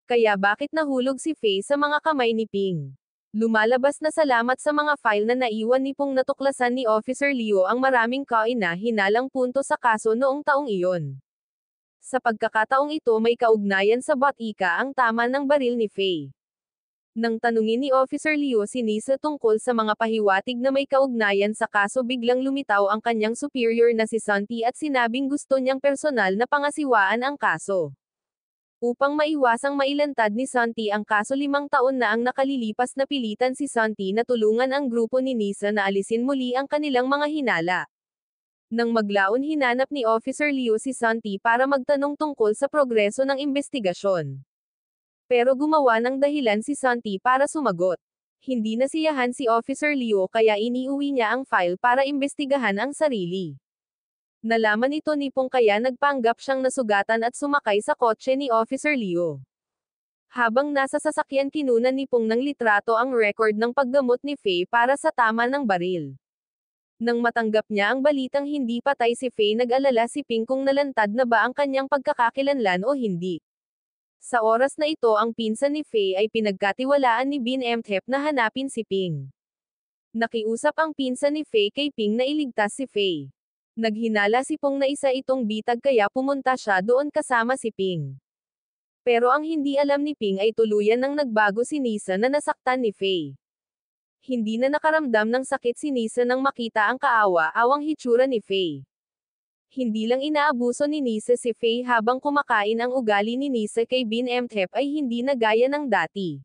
Kaya bakit nahulog si Fei sa mga kamay ni Ping? Lumalabas na salamat sa mga file na naiwan ni Pong, natuklasan ni Officer Liu ang maraming kaina-hinalang punto sa kaso noong taong iyon. Sa pagkakataong ito may kaugnayan sa Batika ang tama ng baril ni Fei. Nang tanungin ni Officer Liu si Nisa tungkol sa mga pahiwatig na may kaugnayan sa kaso, biglang lumitaw ang kanyang superior na si Santi at sinabing gusto niyang personal na pangasiwaan ang kaso. Upang maiwasang mailantad ni Santi ang kaso, 5 taon na ang nakalilipas, napilitan si Santi na tulungan ang grupo ni Nisa na alisin muli ang kanilang mga hinala. Nang maglaon hinanap ni Officer Liu si Santi para magtanong tungkol sa progreso ng investigasyon. Pero gumawa ng dahilan si Santi para sumagot. Hindi nasiyahan si Officer Liu kaya iniuwi niya ang file para imbestigahan ang sarili. Nalaman ito ni Pong kaya nagpanggap siyang nasugatan at sumakay sa kotse ni Officer Liu. Habang nasa sasakyan kinunan ni Pong ng litrato ang record ng paggamot ni Fei para sa tama ng baril. Nang matanggap niya ang balitang hindi patay si Fei, nag-alala si Ping kung nalantad na ba ang kanyang pagkakakilanlan o hindi. Sa oras na ito ang pinsan ni Fei ay pinagkatiwalaan ni Bin Emthep na hanapin si Ping. Nakiusap ang pinsan ni Fei kay Ping na iligtas si Fei. Naghinala si Pong na isa itong bitag kaya pumunta siya doon kasama si Ping. Pero ang hindi alam ni Ping ay tuluyan nang nagbago si Nisa na nasaktan ni Fei. Hindi na nakaramdam ng sakit si Nisa nang makita ang kaawa-awang hitsura ni Fei. Hindi lang inaabuso ni Nisa si Fei habang kumakain, ang ugali ni Nisa kay Bin Emthep ay hindi na gaya ng dati.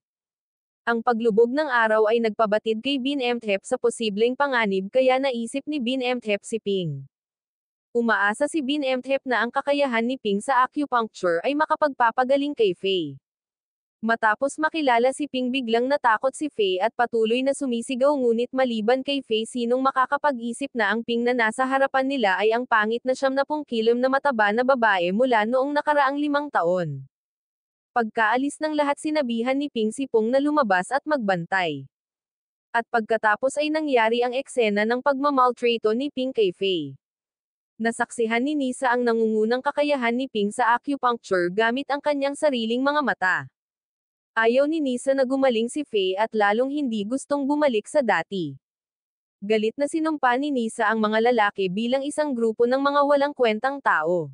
Ang paglubog ng araw ay nagpabatid kay Bin Emthep sa posibleng panganib kaya naisip ni Bin Emthep si Ping. Umaasa si Bin Emthep na ang kakayahan ni Ping sa acupuncture ay makapagpapagaling kay Fei. Matapos makilala si Ping, biglang natakot si Fei at patuloy na sumisigaw, ngunit maliban kay Fei sinong makakapag-isip na ang Ping na nasa harapan nila ay ang pangit na 70 kilom na mataba na babae mula noong nakaraang 5 taon. Pagkaalis ng lahat sinabihan ni Ping si Pong na lumabas at magbantay. At pagkatapos ay nangyari ang eksena ng pagmamaltrato ni Ping kay Faye. Nasaksihan ni Nisa ang nangungunang kakayahan ni Ping sa acupuncture gamit ang kanyang sariling mga mata. Ayaw ni Nisa na gumaling si Faye at lalong hindi gustong bumalik sa dati. Galit na sinumpa ni Nisa ang mga lalaki bilang isang grupo ng mga walang kwentang tao.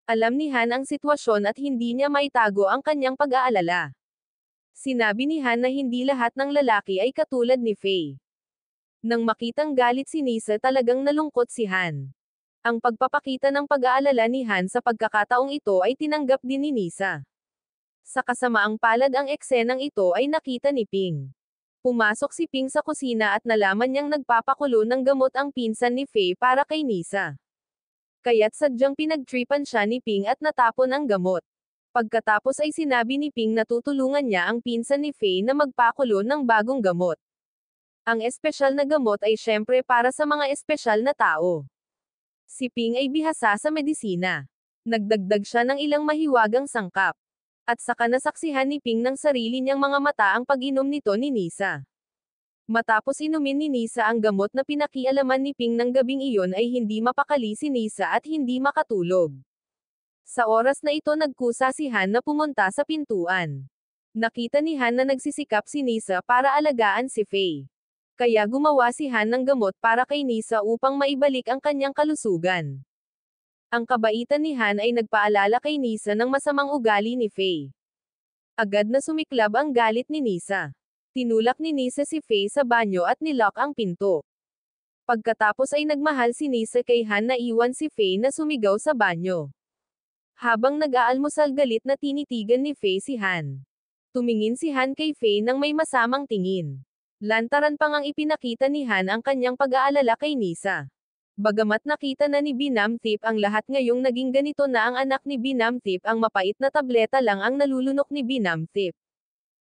Alam ni Han ang sitwasyon at hindi niya maitago ang kanyang pag-aalala. Sinabi ni Han na hindi lahat ng lalaki ay katulad ni Faye. Nang makitang galit si Nisa talagang nalungkot si Han. Ang pagpapakita ng pag-aalala ni Han sa pagkakataong ito ay tinanggap din ni Nisa. Sa kasamaang palad ang eksenang ito ay nakita ni Ping. Pumasok si Ping sa kusina at nalaman niyang nagpapakulo ng gamot ang pinsan ni Faye para kay Nisa. Kaya't sadyang pinagtripan siya ni Ping at natapon ang gamot. Pagkatapos ay sinabi ni Ping na tutulungan niya ang pinsan ni Faye na magpakulo ng bagong gamot. Ang espesyal na gamot ay syempre para sa mga espesyal na tao. Si Ping ay bihasa sa medisina. Nagdagdag siya ng ilang mahiwagang sangkap. At saka nasaksihan ni Ping ng sarili niyang mga mata ang pag-inom nito ni Nisa. Matapos inumin ni Nisa ang gamot na pinakialaman ni Ping ng gabing iyon ay hindi mapakali si Nisa at hindi makatulog. Sa oras na ito nagkusa si Han na pumunta sa pintuan. Nakita ni Han na nagsisikap si Nisa para alagaan si Faye. Kaya gumawa si Han ng gamot para kay Nisa upang maibalik ang kanyang kalusugan. Ang kabaitan ni Han ay nagpaalala kay Nisa ng masamang ugali ni Faye. Agad na sumiklab ang galit ni Nisa. Tinulak ni Nisa si Faye sa banyo at nilock ang pinto. Pagkatapos ay nagmahal si Nisa kay Han na iwan si Faye na sumigaw sa banyo. Habang nag-aalmusal galit na tinitigan ni Faye si Han. Tumingin si Han kay Faye nang may masamang tingin. Lantaran pang ang ipinakita ni Han ang kanyang pag-aalala kay Nisa. Bagamat nakita na ni Binamthip ang lahat ngayong naging ganito na ang anak ni Binamthip ang mapait na tableta lang ang nalulunok ni Binamthip.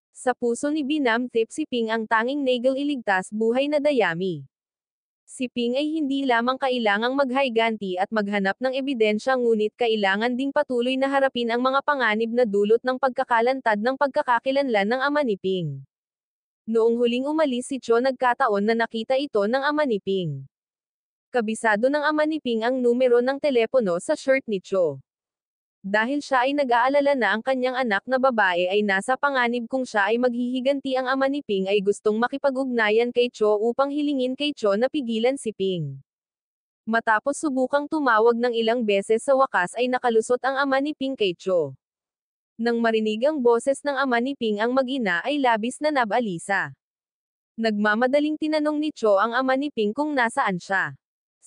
Sa puso ni Binamthip si Ping ang tanging nagel iligtas buhay na dayami. Si Ping ay hindi lamang kailangang maghayganti at maghanap ng ebidensya ngunit kailangan ding patuloy na harapin ang mga panganib na dulot ng pagkakalantad ng pagkakakilanlan ng ama ni Ping. Noong huling umalis si Cho nagkataon na nakita ito ng ama ni Ping. Kabisado ng ama ni Ping ang numero ng telepono sa shirt ni Cho. Dahil siya ay nag-aalala na ang kanyang anak na babae ay nasa panganib kung siya ay maghihiganti ang ama ni Ping ay gustong makipag-ugnayan kay Cho upang hilingin kay Cho na pigilan si Ping. Matapos subukang tumawag ng ilang beses sa wakas ay nakalusot ang ama ni Ping kay Cho. Nang marinig ang boses ng ama ni Ping ang mag-ina ay labis na nabalisa. Nagmamadaling tinanong ni Cho ang ama ni Ping kung nasaan siya.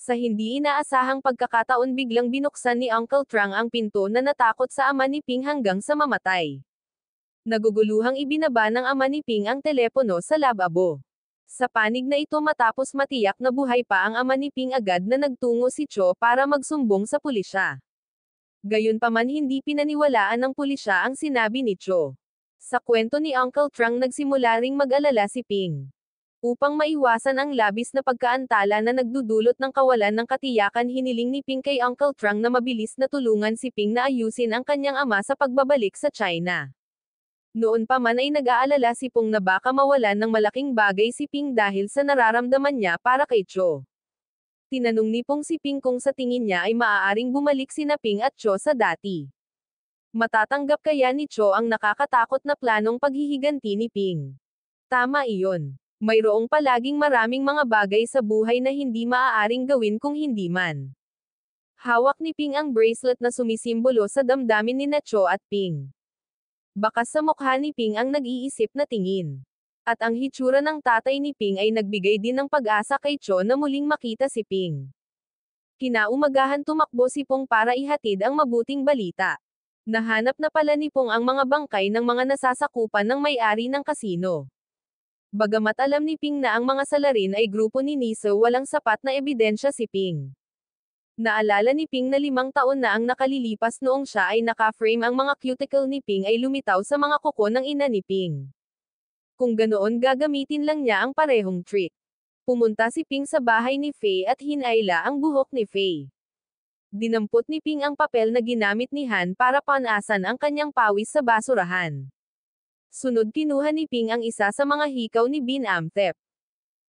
Sa hindi inaasahang pagkakataon biglang binuksan ni Uncle Trang ang pinto na natakot sa ama ni Ping hanggang sa mamatay. Naguguluhang ibinaba ng ama ni Ping ang telepono sa lababo. Sa panig na ito matapos matiyak na buhay pa ang ama ni Ping agad na nagtungo si Cho para magsumbong sa pulisya. Gayunpaman hindi pinaniwalaan ng pulisya ang sinabi ni Cho. Sa kwento ni Uncle Trang nagsimula ring mag-alala si Ping. Upang maiwasan ang labis na pagkaantala na nagdudulot ng kawalan ng katiyakan hiniling ni Ping kay Uncle Trang na mabilis na tulungan si Ping na ayusin ang kanyang ama sa pagbabalik sa China. Noon pa man ay nag-aalala si Pong na baka mawalan ng malaking bagay si Ping dahil sa nararamdaman niya para kay Cho. Tinanong ni Pong si Ping kung sa tingin niya ay maaaring bumalik sina Ping at Cho sa dati. Matatanggap kaya ni Cho ang nakakatakot na planong paghihiganti ni Ping? Tama iyon. Mayroong palaging maraming mga bagay sa buhay na hindi maaaring gawin kung hindi man. Hawak ni Ping ang bracelet na sumisimbolo sa damdamin ni Cho at Ping. Bakas sa mukha ni Ping ang nag-iisip na tingin. At ang hitsura ng tatay ni Ping ay nagbigay din ng pag-asa kay Cho na muling makita si Ping. Kinaumagahan tumakbo si Pong para ihatid ang mabuting balita. Nahanap na pala ni Pong ang mga bangkay ng mga nasasakupan ng may-ari ng kasino. Bagamat alam ni Ping na ang mga salarin ay grupo ni Nisa walang sapat na ebidensya si Ping. Naalala ni Ping na 5 taon na ang nakalilipas noong siya ay naka-frame ang mga cuticle ni Ping ay lumitaw sa mga kuko ng ina ni Ping. Kung ganoon gagamitin lang niya ang parehong trick. Pumunta si Ping sa bahay ni Faye at hinayla ang buhok ni Faye. Dinampot ni Ping ang papel na ginamit ni Han para panasan ang kanyang pawis sa basurahan. Sunod kinuha ni Ping ang isa sa mga hikaw ni Bin Amtep.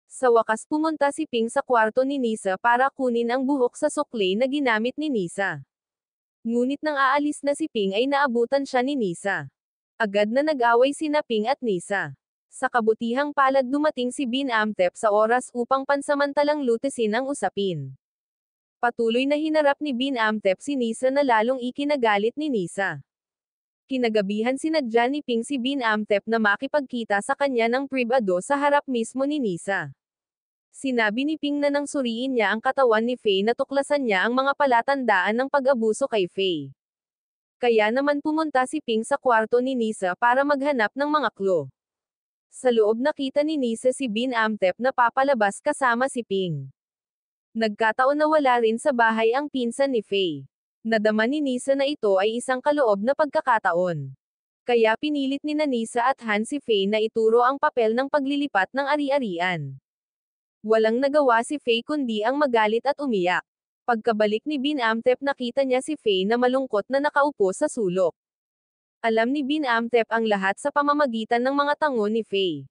Sa wakas pumunta si Ping sa kwarto ni Nisa para kunin ang buhok sa sukli na ginamit ni Nisa. Ngunit nang aalis na si Ping ay naabutan siya ni Nisa. Agad na nag-away sina Ping at Nisa. Sa kabutihang palad dumating si Bin Amtep sa oras upang pansamantalang lutesin ang usapin. Patuloy na hinarap ni Bin Amtep si Nisa na lalong ikinagalit ni Nisa. Kinagabihan sinadya ni Ping si Bin Amtep na makipagkita sa kanya ng pribado sa harap mismo ni Nisa. Sinabi ni Ping na nang suriin niya ang katawan ni Faye natuklasan niya ang mga palatandaan ng pag-abuso kay Faye. Kaya naman pumunta si Ping sa kwarto ni Nisa para maghanap ng mga clue. Sa loob nakita ni Nisa si Bin Amtep na papalabas kasama si Ping. Nagkataon na wala rin sa bahay ang pinsan ni Faye. Nadama ni Nisa na ito ay isang kaloob na pagkakataon. Kaya pinilit ni Nisa at Han si Faye na ituro ang papel ng paglilipat ng ari-arian. Walang nagawa si Faye kundi ang magalit at umiyak. Pagkabalik ni Bin Amtep nakita niya si Faye na malungkot na nakaupo sa sulok. Alam ni Bin Amtep ang lahat sa pamamagitan ng mga tango ni Faye.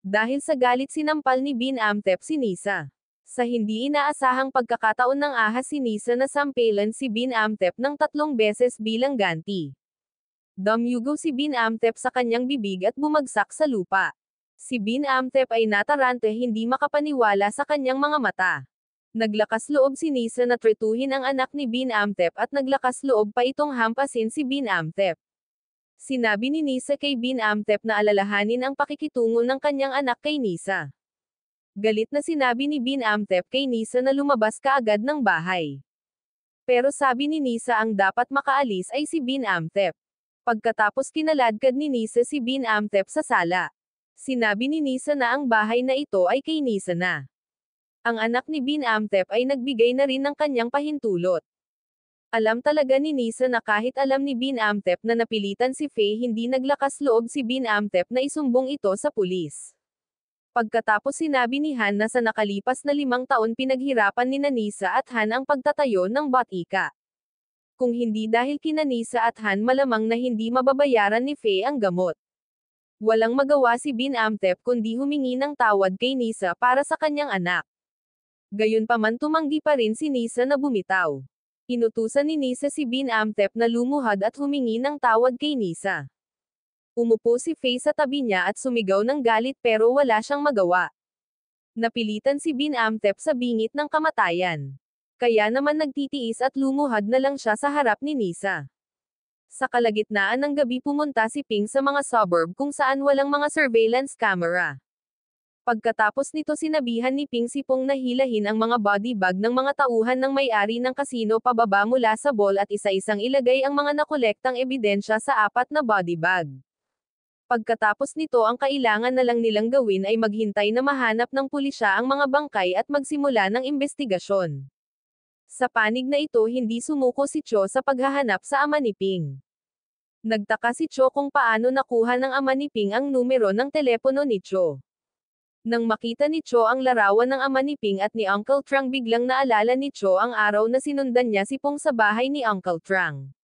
Dahil sa galit sinampal ni Bin Amtep si Nisa. Sa hindi inaasahang pagkakataon ng ahas si Nisa na sampelan si Bin Amtep ng 3 beses bilang ganti. Dumyugo si Bin Amtep sa kanyang bibig at bumagsak sa lupa. Si Bin Amtep ay natarante hindi makapaniwala sa kanyang mga mata. Naglakas loob si Nisa na tretuhin ang anak ni Bin Amtep at naglakas loob pa itong hampasin si Bin Amtep. Sinabi ni Nisa kay Bin Amtep na alalahanin ang pakikitungo ng kanyang anak kay Nisa. Galit na sinabi ni Bin Amtep kay Nisa na lumabas kaagad ng bahay. Pero sabi ni Nisa ang dapat makaalis ay si Bin Amtep. Pagkatapos kinaladkad ni Nisa si Bin Amtep sa sala. Sinabi ni Nisa na ang bahay na ito ay kay Nisa na. Ang anak ni Bin Amtep ay nagbigay na rin ng kanyang pahintulot. Alam talaga ni Nisa na kahit alam ni Bin Amtep na napilitan si Faye hindi naglakas loob si Bin Amtep na isumbong ito sa pulis. Pagkatapos sinabi ni Han na sa nakalipas na 5 taon pinaghirapan ni Nisa at Han ang pagtatayo ng Batika. Kung hindi dahil kina Nisa at Han malamang na hindi mababayaran ni Faye ang gamot. Walang magawa si Bin Amtep kundi humingi ng tawad kay Nisa para sa kanyang anak. Gayunpaman tumanggi pa rin si Nisa na bumitaw. Inutusan ni Nisa si Bin Amtep na lumuhad at humingi ng tawad kay Nisa. Umupo si Faye sa tabi niya at sumigaw ng galit pero wala siyang magawa. Napilitan si Bin Amtep sa bingit ng kamatayan. Kaya naman nagtitiis at lumuhad na lang siya sa harap ni Nisa. Sa kalagitnaan ng gabi pumunta si Ping sa mga suburb kung saan walang mga surveillance camera. Pagkatapos nito sinabihan ni Ping si Pong na hilahin ang mga body bag ng mga tauhan ng may-ari ng kasino pababa mula sa ball at isa-isang ilagay ang mga nakolektang ebidensya sa 4 na body bag. Pagkatapos nito ang kailangan na lang nilang gawin ay maghintay na mahanap ng pulisya ang mga bangkay at magsimula ng investigasyon. Sa panig na ito hindi sumuko si Cho sa paghahanap sa ama ni Ping. Nagtaka si Cho kung paano nakuha ng ama ni Ping ang numero ng telepono ni Cho. Nang makita ni Cho ang larawan ng ama ni Ping at ni Uncle Trang biglang naalala ni Cho ang araw na sinundan niya si Pong sa bahay ni Uncle Trang.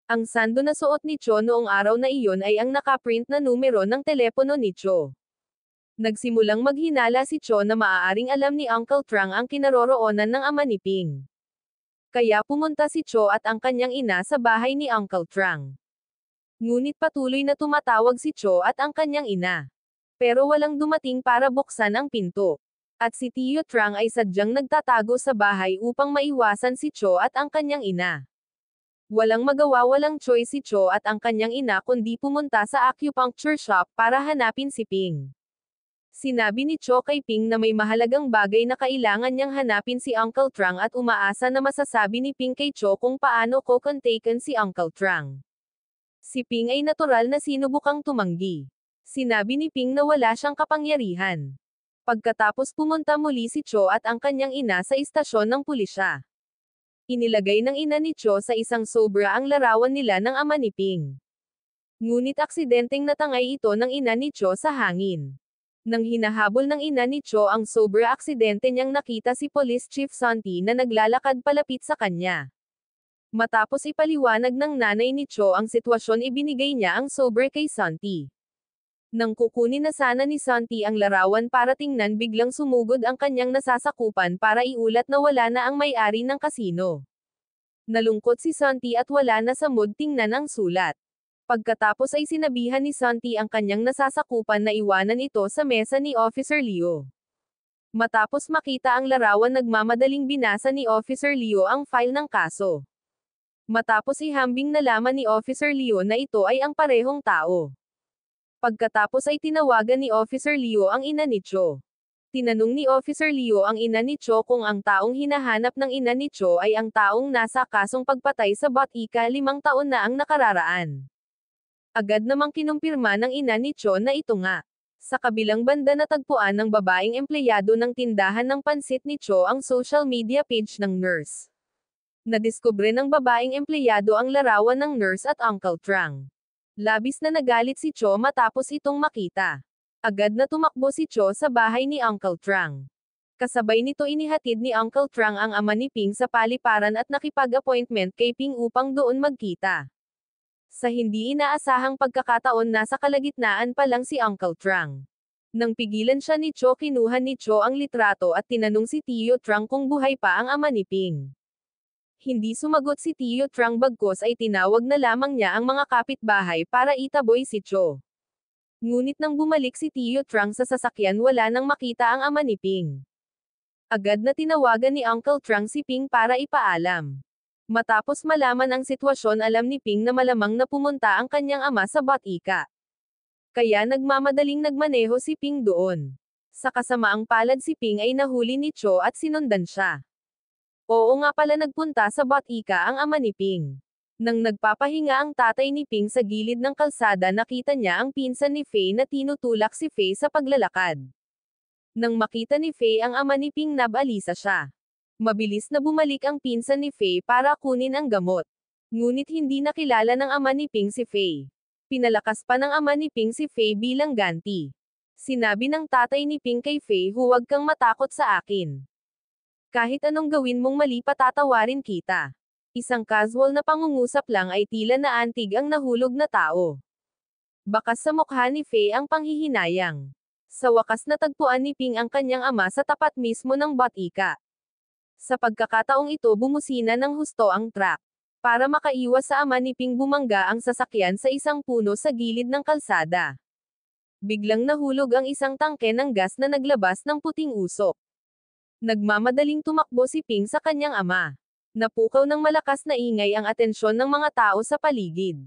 Ang sando na suot ni Cho noong araw na iyon ay ang nakaprint na numero ng telepono ni Cho. Nagsimulang maghinala si Cho na maaaring alam ni Uncle Trang ang kinaroroonan ng ama ni Ping. Kaya pumunta si Cho at ang kanyang ina sa bahay ni Uncle Trang. Ngunit patuloy na tumatawag si Cho at ang kanyang ina. Pero walang dumating para buksan ang pinto. At si Tio Trang ay sadyang nagtatago sa bahay upang maiwasan si Cho at ang kanyang ina. Walang magawa walang choice si Cho at ang kanyang ina kundi pumunta sa acupuncture shop para hanapin si Ping. Sinabi ni Cho kay Ping na may mahalagang bagay na kailangan niyang hanapin si Uncle Trang at umaasa na masasabi ni Ping kay Cho kung paano kukontakin si Uncle Trang. Si Ping ay natural na sinubukang tumanggi. Sinabi ni Ping na wala siyang kapangyarihan. Pagkatapos pumunta muli si Cho at ang kanyang ina sa istasyon ng pulisya. Inilagay ng ina ni Cho sa isang sobra ang larawan nila ng ama ni Ping. Ngunit aksidenteng natangay ito ng ina ni Cho sa hangin. Nang hinahabol ng ina ni Cho ang sober aksidente niyang nakita si Police Chief Santi na naglalakad palapit sa kanya. Matapos ipaliwanag ng nanay ni Cho ang sitwasyon, ibinigay niya ang sober kay Santi. Nang kukunin na sana ni Santi ang larawan para tingnan, biglang sumugod ang kanyang nasasakupan para iulat na wala na ang may-ari ng kasino. Nalungkot si Santi at wala na sa mood tingnan ang sulat. Pagkatapos ay sinabihan ni Santi ang kanyang nasasakupan na iwanan ito sa mesa ni Officer Leo. Matapos makita ang larawan, nagmamadaling binasa ni Officer Leo ang file ng kaso. Matapos ihambing nalaman ni Officer Leo na ito ay ang parehong tao. Pagkatapos ay tinawagan ni Officer Leo ang ina ni Cho. Tinanong ni Officer Leo ang ina ni Cho kung ang taong hinahanap ng ina ni Cho ay ang taong nasa kasong pagpatay sa Batika 5 taon na ang nakararaan. Agad namang kinumpirma ng ina ni Cho na ito nga. Sa kabilang banda, natagpuan ng babaeng empleyado ng tindahan ng pansit ni Cho ang social media page ng nurse. Nadiskubre ng babaeng empleyado ang larawan ng nurse at Uncle Trang. Labis na nagalit si Cho matapos itong makita. Agad na tumakbo si Cho sa bahay ni Uncle Trang. Kasabay nito, inihatid ni Uncle Trang ang ama ni Ping sa paliparan at nakipag-appointment kay Ping upang doon magkita. Sa hindi inaasahang pagkakataon, nasa kalagitnaan pa lang si Uncle Trang. Nang pigilan siya ni Cho, kinuha ni Cho ang litrato at tinanong si Tio Trang kung buhay pa ang ama ni Ping. Hindi sumagot si Tio Trang, bagkus ay tinawag na lamang niya ang mga kapitbahay para itaboy si Cho. Ngunit nang bumalik si Tio Trang sa sasakyan, wala nang makita ang ama ni Ping. Agad na tinawagan ni Uncle Trang si Ping para ipaalam. Matapos malaman ang sitwasyon, alam ni Ping na malamang na pumunta ang kanyang ama sa Batika. Kaya nagmamadaling nagmaneho si Ping doon. Sa kasamaang palad, si Ping ay nahuli ni Cho at sinundan siya. Oo nga pala, nagpunta sa Batika ang ama ni Ping. Nang nagpapahinga ang tatay ni Ping sa gilid ng kalsada, nakita niya ang pinsan ni Faye na tinutulak si Faye sa paglalakad. Nang makita ni Faye ang ama ni Ping, nabalisa siya. Mabilis na bumalik ang pinsan ni Faye para kunin ang gamot. Ngunit hindi nakilala ng ama ni Ping si Faye. Pinalakas pa ng ama ni Ping si Faye bilang ganti. Sinabi ng tatay ni Ping kay Faye, "Huwag kang matakot sa akin. Kahit anong gawin mong mali, patatawarin kita." Isang casual na pangungusap lang ay tila naantig ang nahulog na tao. Bakas sa mukha ni Faye ang panghihinayang. Sa wakas, natagpuan ni Ping ang kanyang ama sa tapat mismo ng Batika. Sa pagkakataong ito, bumusina ng husto ang truck. Para makaiwas sa ama ni Ping, bumangga ang sasakyan sa isang puno sa gilid ng kalsada. Biglang nahulog ang isang tangke ng gas na naglabas ng puting usok. Nagmamadaling tumakbo si Ping sa kanyang ama. Napukaw ng malakas na ingay ang atensyon ng mga tao sa paligid.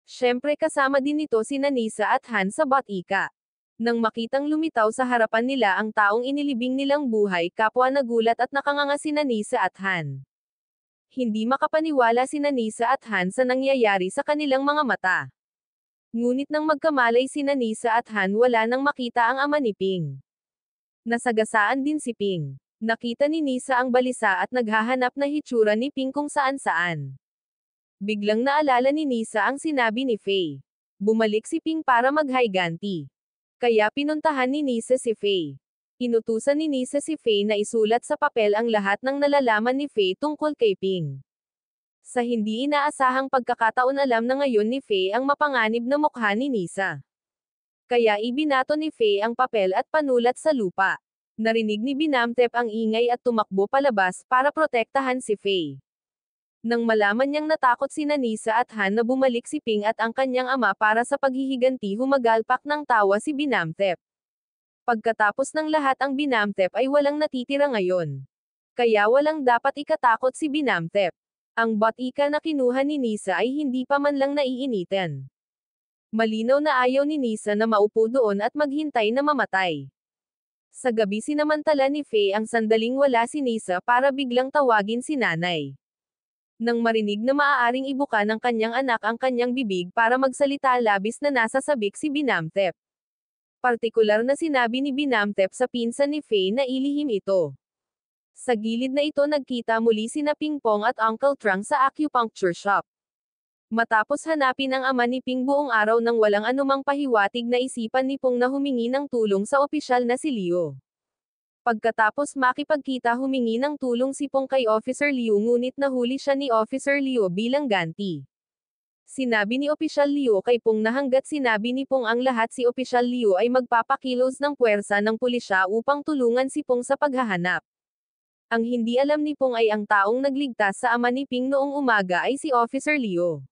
Siyempre, kasama din nito si Nisa at Han sa Batika. Nang makitang lumitaw sa harapan nila ang taong inilibing nilang buhay, kapwa nagulat at nakanganga si Nisa at Han. Hindi makapaniwala si Nisa at Han sa nangyayari sa kanilang mga mata. Ngunit nang magkamalay si Nisa at Han, wala nang makita ang ama ni Ping. Nasagasaan din si Ping. Nakita ni Nisa ang balisa at naghahanap na hitsura ni Ping kung saan-saan. Biglang naalala ni Nisa ang sinabi ni Faye. Bumalik si Ping para mag-higanti. Kaya pinuntahan ni Nisa si Faye. Inutusan ni Nisa si Faye na isulat sa papel ang lahat ng nalalaman ni Faye tungkol kay Ping. Sa hindi inaasahang pagkakataon, alam na ngayon ni Faye ang mapanganib na mukha ni Nisa. Kaya ibinato ni Faye ang papel at panulat sa lupa. Narinig ni Binamtep ang ingay at tumakbo palabas para protektahan si Faye. Nang malaman niyang natakot si Nisa at Han na bumalik si Ping at ang kanyang ama para sa paghihiganti, humagalpak ng tawa si Binamtep. Pagkatapos ng lahat, ang Binamtep ay walang natitira ngayon. Kaya walang dapat ikatakot si Binamtep. Ang Batika na kinuha ni Nisa ay hindi pa man lang naiinitan. Malinaw na ayaw ni Nisa na maupo doon at maghintay na mamatay. Sa gabi, sinamantala ni Faye ang sandaling wala si Nisa para biglang tawagin si nanay. Nang marinig na maaaring ibuka ng kanyang anak ang kanyang bibig para magsalita, labis na nasasabik si Binamtep. Partikular na sinabi ni Binamtep sa pinsan ni Faye na ilihim ito. Sa gilid na ito, nagkita muli sina Pingpong at Uncle Trang sa acupuncture shop. Matapos hanapin ang ama ni Ping buong araw nang walang anumang pahiwatig na isipan ni Pong na humingi ng tulong sa opisyal na si Liu. Pagkatapos makipagkita humingi ng tulong si Pong kay Officer Liu ngunit nahuli siya ni Officer Liu bilang ganti. Sinabi ni Opisyal Liu kay Pong na hanggat sinabi ni Pong ang lahat si Opisyal Liu ay magpapakilos ng puwersa ng pulisya upang tulungan si Pong sa paghahanap. Ang hindi alam ni Pong ay ang taong nagligtas sa ama ni Ping noong umaga ay si Officer Liu.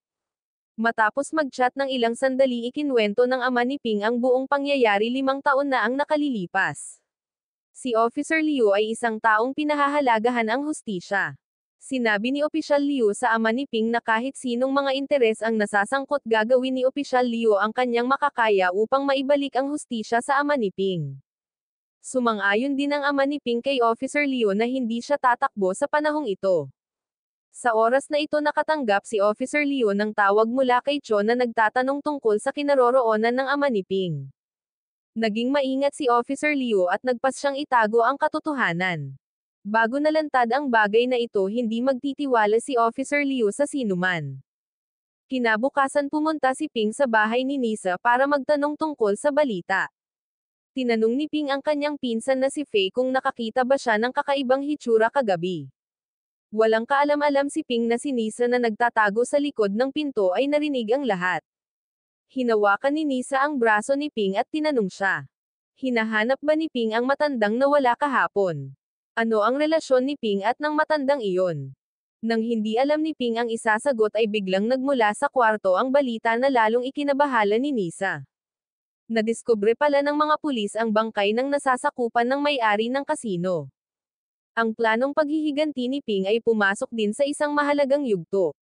Matapos mag-chat ng ilang sandali ikinwento ng ama ni Ping ang buong pangyayari 5 taon na ang nakalilipas. Si Officer Liu ay isang taong pinahahalagahan ang hustisya. Sinabi ni Opisyal Liu sa ama ni Ping na kahit sinong mga interes ang nasasangkot gagawin ni Opisyal Liu ang kanyang makakaya upang maibalik ang hustisya sa ama ni Ping. Sumang-ayon din ang ama ni Ping kay Officer Liu na hindi siya tatakbo sa panahong ito. Sa oras na ito nakatanggap si Officer Liu ng tawag mula kay Cho na nagtatanong tungkol sa kinaroroonan ng ama ni Ping. Naging maingat si Officer Liu at nagpas siyang itago ang katotohanan. Bago nalantad ang bagay na ito hindi magtitiwala si Officer Liu sa sinuman. Kinabukasan pumunta si Ping sa bahay ni Nisa para magtanong tungkol sa balita. Tinanong ni Ping ang kanyang pinsan na si Fei kung nakakita ba siya ng kakaibang hitsura kagabi. Walang kaalam-alam si Ping na si Nisa na nagtatago sa likod ng pinto ay narinig ang lahat. Hinawakan ni Nisa ang braso ni Ping at tinanong siya. Hinahanap ba ni Ping ang matandang nawala kahapon? Ano ang relasyon ni Ping at ng matandang iyon? Nang hindi alam ni Ping ang isasagot ay biglang nagmula sa kwarto ang balita na lalong ikinabahala ni Nisa. Nadiskubre pala ng mga pulis ang bangkay ng nasasakupan ng may-ari ng kasino. Ang planong paghihiganti ni Ping ay pumasok din sa isang mahalagang yugto.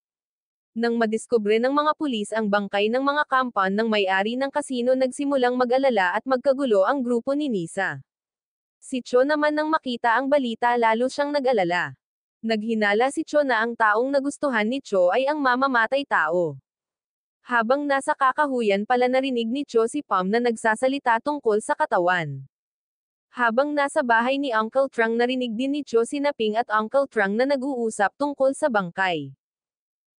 Nang madiskubre ng mga pulis ang bangkay ng mga kampan ng may-ari ng kasino nagsimulang mag-alala at magkagulo ang grupo ni Nisa. Si Cho naman nang makita ang balita lalo siyang nag-alala. Naghinala si Cho na ang taong nagustuhan ni Cho ay ang mamamatay tao. Habang nasa kakahuyan pala narinig ni Cho si Pam na nagsasalita tungkol sa katawan. Habang nasa bahay ni Uncle Trang narinig din ni Cho sina Ping at Uncle Trang na nag-uusap tungkol sa bangkay.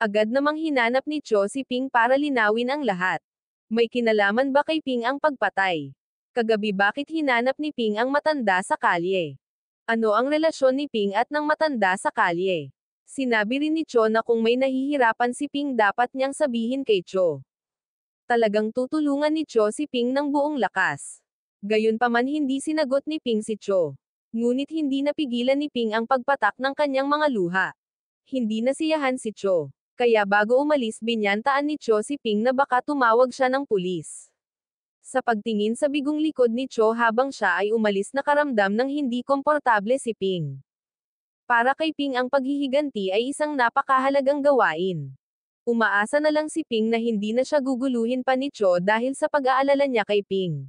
Agad namang hinanap ni Cho si Ping para linawin ang lahat. May kinalaman ba kay Ping ang pagpatay? Kagabi bakit hinanap ni Ping ang matanda sa kalye? Ano ang relasyon ni Ping at ng matanda sa kalye? Sinabi rin ni Cho na kung may nahihirapan si Ping dapat niyang sabihin kay Cho. Talagang tutulungan ni Cho si Ping ng buong lakas. Gayunpaman hindi sinagot ni Ping si Cho. Ngunit hindi napigilan ni Ping ang pagpatak ng kanyang mga luha. Hindi nasiyahan si Cho. Kaya bago umalis binyantaan ni Cho si Ping na baka tumawag siya ng pulis. Sa pagtingin sa bigong likod ni Cho habang siya ay umalis nakaramdam ng hindi komportable si Ping. Para kay Ping ang paghihiganti ay isang napakahalagang gawain. Umaasa na lang si Ping na hindi na siya guguluhin pa ni Cho dahil sa pag-aalala niya kay Ping.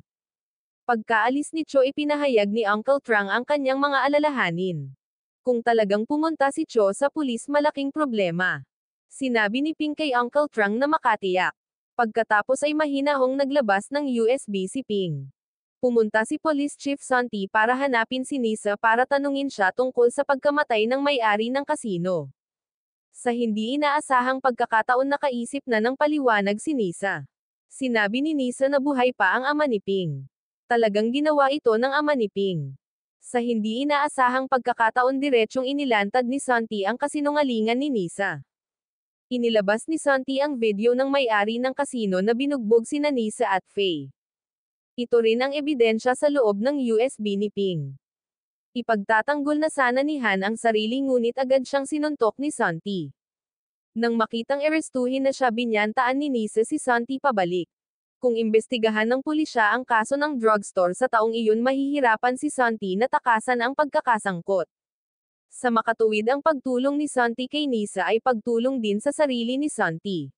Pagkaalis ni Cho ipinahayag ni Uncle Trang ang kanyang mga alalahanin. Kung talagang pumunta si Cho sa pulis malaking problema. Sinabi ni Ping kay Uncle Trang na makatiyak. Pagkatapos ay mahinahong naglabas ng USB si Ping. Pumunta si Police Chief Santi para hanapin si Nisa para tanungin siya tungkol sa pagkamatay ng may-ari ng kasino. Sa hindi inaasahang pagkakataon nakaisip na ng paliwanag si Nisa. Sinabi ni Nisa na buhay pa ang ama ni Ping. Talagang ginawa ito ng ama ni Ping. Sa hindi inaasahang pagkakataon diretsyong inilantad ni Santi ang kasinungalingan ni Nisa. Inilabas ni Santi ang video ng may-ari ng kasino na binugbog sina Nisa at Faye. Ito rin ang ebidensya sa loob ng USB ni Ping. Ipagtatanggol na sana ni Han ang sarili ngunit agad siyang sinuntok ni Santi. Nang makitang arestuhin na siya binyantaan ni Nisa si Santi pabalik. Kung imbestigahan ng pulisya ang kaso ng drugstore sa taong iyon mahihirapan si Santi na takasan ang pagkakasangkot. Sa makatuwid ang pagtulong ni Santi kay Nisa ay pagtulong din sa sarili ni Santi.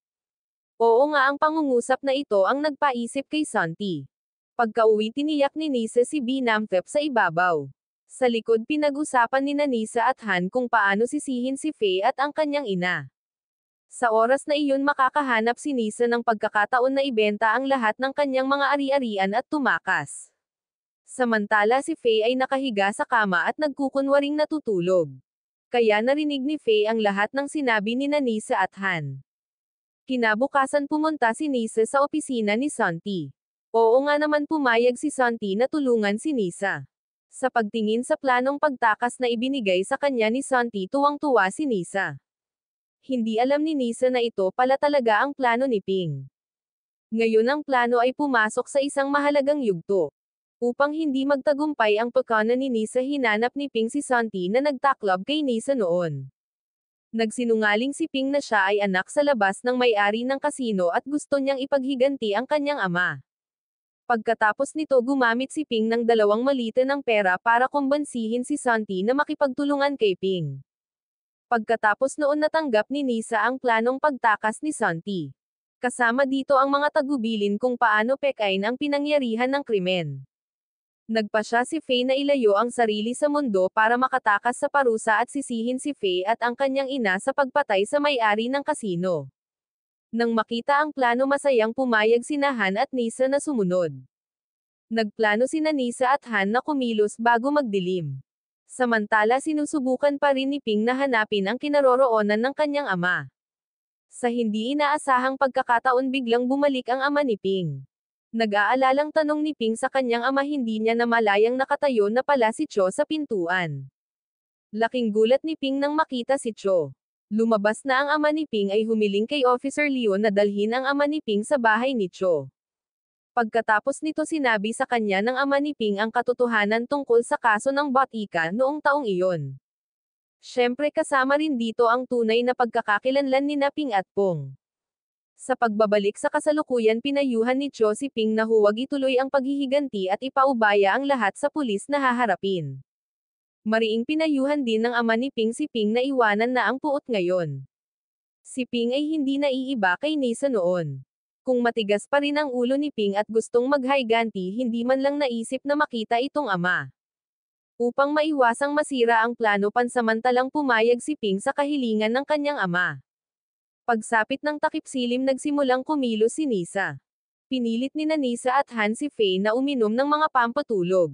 Oo nga ang pangungusap na ito ang nagpaisip kay Santi. Pagka-uwi tiniyak ni Nisa si Binamthep sa ibabaw. Sa likod pinag-usapan ni Nisa at Han kung paano sisihin si Faye at ang kanyang ina. Sa oras na iyon makakahanap si Nisa ng pagkakataon na ibenta ang lahat ng kanyang mga ari-arian at tumakas. Samantala si Faye ay nakahiga sa kama at nagkukunwaring natutulog. Kaya narinig ni Faye ang lahat ng sinabi ni Nisa at Han. Kinabukasan pumunta si Nisa sa opisina ni Santi. Oo nga naman pumayag si Santi na tulungan si Nisa. Sa pagtingin sa planong pagtakas na ibinigay sa kanya ni Santi, tuwang-tuwa si Nisa. Hindi alam ni Nisa na ito pala talaga ang plano ni Ping. Ngayon ang plano ay pumasok sa isang mahalagang yugto. Upang hindi magtagumpay ang pagkana ni Nisa, hinanap ni Ping si Santi na nagtaklob kay Nisa noon. Nagsinungaling si Ping na siya ay anak sa labas ng may-ari ng kasino at gusto niyang ipaghiganti ang kanyang ama. Pagkatapos nito, gumamit si Ping ng 2 malita ng pera para kumbansihin si Santi na makipagtulungan kay Ping. Pagkatapos noon, natanggap ni Nisa ang planong pagtakas ni Santi. Kasama dito ang mga tagubilin kung paano pekain ang pinangyarihan ng krimen. Nagpasya si Faye na ilayo ang sarili sa mundo para makatakas sa parusa at sisihin si Faye at ang kanyang ina sa pagpatay sa may-ari ng kasino. Nang makita ang plano, masayang pumayag sina Han at Nisa na sumunod. Nagplano sina Nisa at Han na kumilos bago magdilim. Samantala, sinusubukan pa rin ni Ping na hanapin ang kinaroroonan ng kanyang ama. Sa hindi inaasahang pagkakataon, biglang bumalik ang ama ni Ping. Nag-aalalang tanong ni Ping sa kanyang ama, hindi niya namalayang nakatayo na pala si Cho sa pintuan. Laking gulat ni Ping nang makita si Cho. Lumabas na ang ama ni Ping ay humiling kay Officer Leon na dalhin ang ama ni Ping sa bahay ni Cho. Pagkatapos nito, sinabi sa kanya ng ama ni Ping ang katotohanan tungkol sa kaso ng Botika noong taong iyon. Siyempre kasama rin dito ang tunay na pagkakakilanlan ni Ping at Pong. Sa pagbabalik sa kasalukuyan, pinayuhan ni Cho si Ping na huwag ituloy ang paghihiganti at ipaubaya ang lahat sa pulis na haharapin. Mariing pinayuhan din ng ama ni Ping si Ping na iwanan na ang puot ngayon. Si Ping ay hindi naiiba kay Nisa noon. Kung matigas pa rin ang ulo ni Ping at gustong maghiganti, hindi man lang naisip na makita itong ama. Upang maiwasang masira ang plano, pansamantalang pumayag si Ping sa kahilingan ng kanyang ama. Pagsapit ng takip-silim, nagsimulang kumilos si Nisa. Pinilit ni Nisa at Han si Faye na uminom ng mga pampatulog.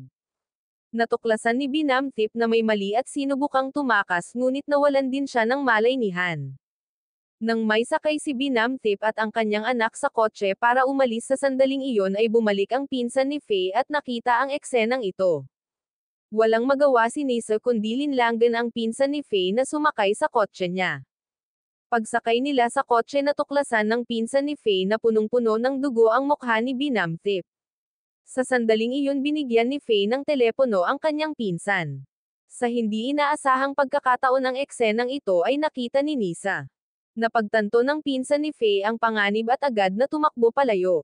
Natuklasan ni Binamthip na may mali at sinubukang tumakas, ngunit nawalan din siya ng malay ni Han. Nang may sakay si Binamthip at ang kanyang anak sa kotse para umalis sa sandaling iyon, ay bumalik ang pinsan ni Faye at nakita ang eksenang ito. Walang magawa si Nisa kundi linlanggan ang pinsan ni Faye na sumakay sa kotse niya. Pagsakay nila sa kotse, natuklasan ng pinsan ni Faye na punong-puno ng dugo ang mukha ni Binamthip. Sa sandaling iyon, binigyan ni Faye ng telepono ang kanyang pinsan. Sa hindi inaasahang pagkakataon, ang eksenang ito ay nakita ni Nisa. Napagtanto ng pinsan ni Faye ang panganib at agad na tumakbo palayo.